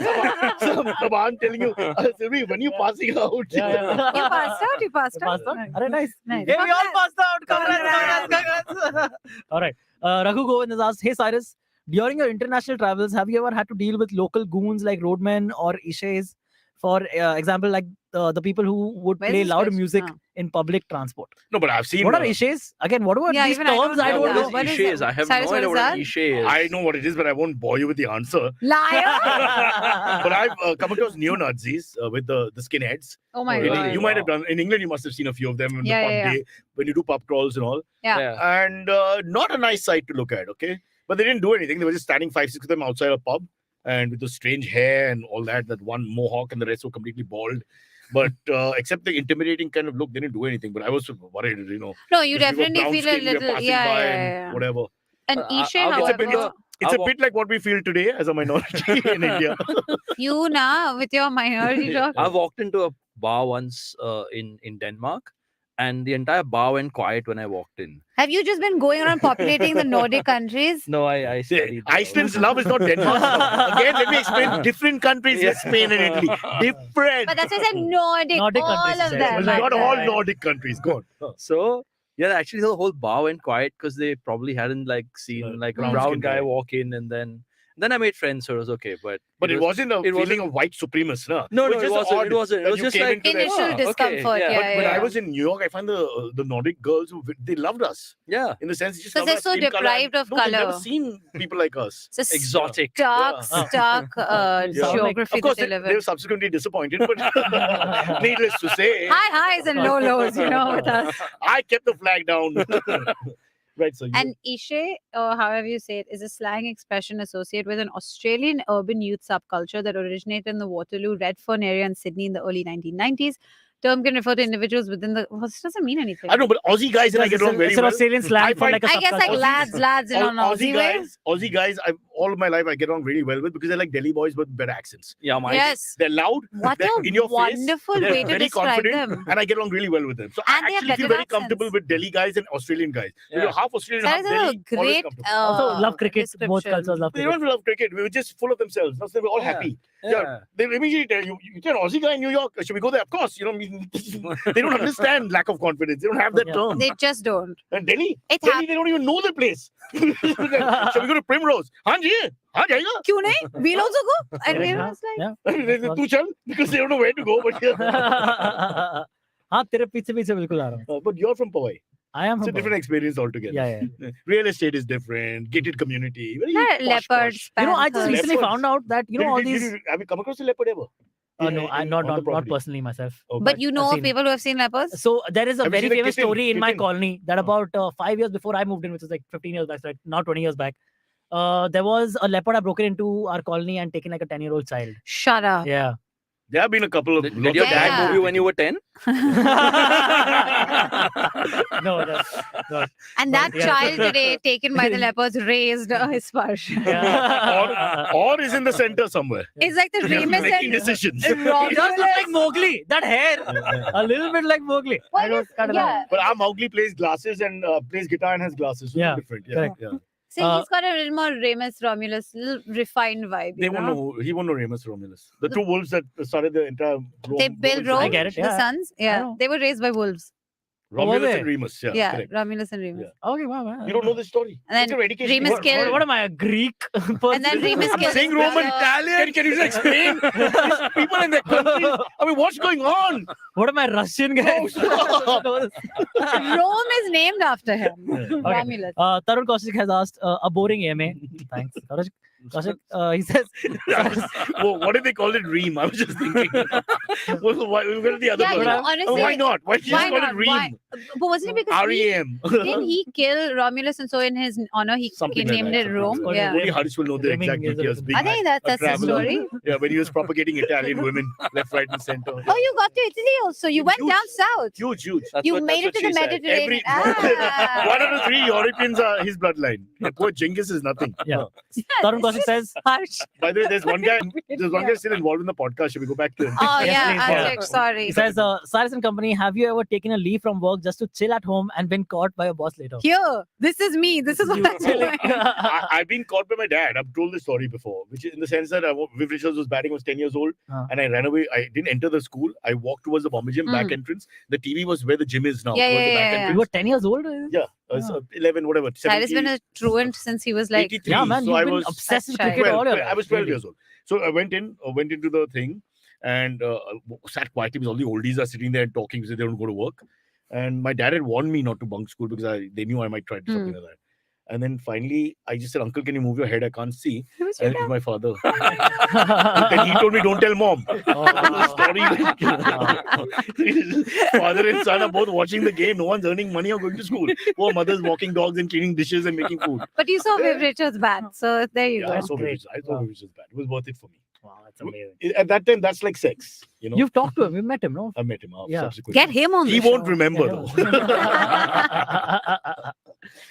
so I'm telling you, Silverie, when you passing out. Yeah. You passed out. You passed You out. passed out? Alright, nice. Nice. Hey, we all Congrats. passed out. Congrats. All right. Raghu Govind has asked, hey Cyrus, during your international travels, have you ever had to deal with local goons like roadmen or ishays For example, like the people who would Where's play this loud question? music Oh. in public transport. No, but I've seen. What are issues? Again, what were Yeah, these even I don't terms? know I don't what know. is What is Ishe it? is? I have Cyrus, no what idea is what an that? Ishe is. I know what it is, but I won't bore you with the answer. Liar! But I've come across neo-Nazis with the skinheads. Oh my Oh, really? god. You might have done in England. You must have seen a few of them in the Yeah, pub yeah, yeah. day when you do pub crawls and all. Yeah. And not a nice sight to look at. Okay, but they didn't do anything. They were just standing 5-6 of them outside a pub, and with the strange hair and all that. That one mohawk and the rest were completely bald. But except the intimidating kind of look, they didn't do anything. But I was worried, No, you because we were definitely brown feel a skinned, we were little. passing Yeah, by yeah, and yeah. whatever. And I'll Ishe, get a bit- however, It's I'll a bit like what we feel today as a minority in India. you now with your minority talk. I walked into a bar once in Denmark, and the entire bar went quiet when I walked in. Have you just been going around populating the Nordic countries? No, I studied. Iceland's love is not Denmark's love. Again, let me explain. Different countries with Spain and Italy. Different. But that's why I said Nordic. Nordic all countries, of yeah. them. Well, not yeah, all yeah. Nordic countries. Go on. So yeah, actually the whole bar went quiet because they probably hadn't like seen like a brown brown skin guy guy. walk in, and then I made friends, so it was okay. But It wasn't a it feeling wasn't- of white supremacy. No, No, Which it is wasn't. odd It wasn't. It that was you just came like into that- Initial Ah, okay, discomfort. yeah. Yeah, When yeah. I was in New York, I found the Nordic girls who they loved us yeah, in the sense they just 'Cause loved they're our so skin color. deprived of No, they've never colour. seen people like us. It's a exotic. stark, Yeah. stark Yeah. geography Of course, that they live they in. were subsequently disappointed, but needless to say, High highs and low lows, with us. I kept the flag down. Right, so you And Ishe, or however you say it, is a slang expression associated with an Australian urban youth subculture that originated in the Waterloo, Redfern area in Sydney in the early 1990s. Term can refer to individuals within the. Well, this doesn't mean anything. I know, but Aussie guys and I get along very It's an well. Australian slang I for find- like a I guess like subculture. lads in an Aussie way. Aussie guys, all of my life I get on really well with because they're like Delhi boys with better accents. Yeah, my Yes. They're loud, What they're a in your face, wonderful they're way to very describe confident, them. and I get along really well with them. So And I they have actually feel better very comfortable accents. with Delhi guys and Australian guys. Yeah. You're half Australian, That half is a Delhi. always great. comfortable. Also, love cricket. Both description. cultures love They cricket. don't love cricket. We were just full of themselves. That's they were all Yeah. happy. yeah. They immediately tell you, you're an Aussie guy in New York. Should we go there? Of course. They don't understand lack of confidence. They don't have that Yeah. term. They just don't. And Delhi, It Delhi, they don't even know the place. Shall we go to Primrose? हाँ जी, हाँ जाएगा. Kyun nahi? We'll also go. And we was like, Yeah. तू चल, because they don't know where to go. But हाँ तेरे पीछे पीछे बिल्कुल आ रहा हूँ. but you're from Powai. I am It's a from different experience altogether. Yeah, yeah. Real estate is different. Gated community. Very yeah, posh, leopards, posh. You know, I just panthers. recently Leopards. found out that Did all you- these. have you come across a leopard ever? No, I On not the not property? personally myself. Okay. But you know I've of seen- people who have seen leopards? So there is a Have you very seen the famous kitten? story in my Kitten? colony that about 5 years before I moved in, which was like 15 years back, so like now 20 years back, there was a leopard had broken into our colony and taken like a 10-year-old child. Shut up. Yeah. There have been a couple of. Did lots your of- dad Yeah. move you when you were 10? No, that's not. And that Yeah. child today, taken by the leopards, raised his sparsh. Yeah. or is in the center somewhere. It's like the Remus Making and decisions. It does look like Mowgli. That hair, a little bit like Mowgli. Well, I don't yes, cut it yeah. But our Mowgli plays glasses and plays guitar and has glasses. So Yeah, different. Yeah, correct. yeah. See, he's got a little more Remus Romulus, little refined vibe. They you won't know? know. He won't know Remus Romulus. The two wolves that started the entire. They built Rome. I Rome, get it, the yeah. sons. I Yeah, know. they were raised by wolves. Romulus they? and Remus. Yeah, Yeah, correct. Romulus and Remus. Yeah. Okay, wow. You don't know this story. And then What's your education? Remus What- killed- What am I, a Greek person? And then Remus I'm killed saying his Roman brother. Italian. Can you just explain? These people in their country. I mean, what's going on? What am I, Russian guy? Oh, Rome is named after him. Romulus. Tarun Kaushik has asked a boring AMA. Thanks. Kaushik, he says, Well, what if they call it Reem? I was just thinking. Well, why, we'll go to the other Yeah, one. honestly, Why not? Why did you just why call not? it Reem? But wasn't it because he, R-E-M. didn't he kill Romulus and so in his honor he Something like named that, it something Rome? like that. Yeah. Only Harish will know the Rimming exact is a details. different being I think that's the traveler. story. Yeah, when he was propagating Italian women left, right, and center. Oh, you got to Italy also. You went Huge. down south. Huge, huge. You made it to the Mediterranean. Ah. One out of three Europeans are his bloodline. Yeah, poor Genghis is nothing. yeah. Tarun Kaushik says, Harsh. By the way, there's one guy still involved in the podcast. Should we go back to him? Oh, Yes, yeah. please, Antariksh, yeah. sorry. he says, Cyrus and company, have you ever taken a leave from work just to chill at home and been caught by your boss later? Here, this is me. This is what You I'm chilling. doing. I've been caught by my dad. I've told this story before, which is in the sense that Viv Richards was batting, I was 10 years old, and I ran away. I didn't enter the school. I walked towards the Bomber Gym back entrance. The TV was where the gym is now. Yeah, towards the yeah, back yeah, You were entrance. 10 years old? Yeah, so 11, whatever. Cyrus 70, been a truant since he was like 83. Yeah, man, so you've I been was obsessed with That's cricket all 12, your I was 12 years old. So I went into the thing. and sat quietly because all the oldies are sitting there and talking because they don't go to work. And my dad had warned me not to bunk school because they knew I might try to do something like that. And then finally, I just said, "Uncle, can you move your head? I can't see." Who's your And it was dad? my father. Then he told me, "Don't tell mom." The story went. Father and son are both watching the game. No one's earning money or going to school. Poor mother's walking dogs and cleaning dishes and making food. But you saw Viv Richards' bat, so there you Yeah, I go. saw Great. Viv. I saw Wow. Viv was bad. It was worth it for me. Wow, that's amazing. At that time, that's like sex. You know, You've talked to him. You met him, no? I met him Yeah. subsequently. Get him on He the won't show. remember Yeah.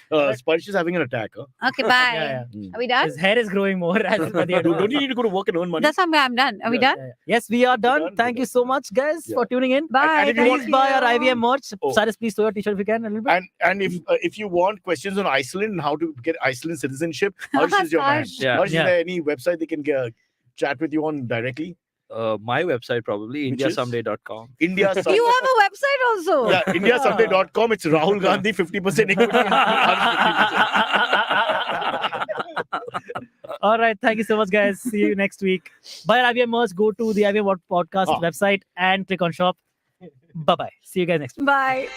though. Sparsh is having an attack. Huh? Okay, bye. Yeah, Mm. Are we done? His hair is growing more as per the end. Don't you need to go to work and earn money? That's how I'm done. Are we Yeah. done? Yes, we are done. done, Thank we're you so much, guys, Yeah. for tuning in. Bye. and if you Thank want- Please buy our you. IVM merch. Oh. Cyrus, please show your t-shirt if you can a little bit. And if you want questions on Iceland and how to get Iceland citizenship, Harsh is your man. Harsh. Yeah. Harsh, Yeah. is there any website they can chat with you on directly? My website probably Which is? indiasomeday.com. India. You have a website also. Yeah, indiasomeday.com. It's Rahul Gandhi 50% equity. All right. Thank you so much, guys. See you next week. Buy our IVM merch. Go to the IVM Podcast Ah. website and click on shop. Bye-bye. See you guys next week. Bye.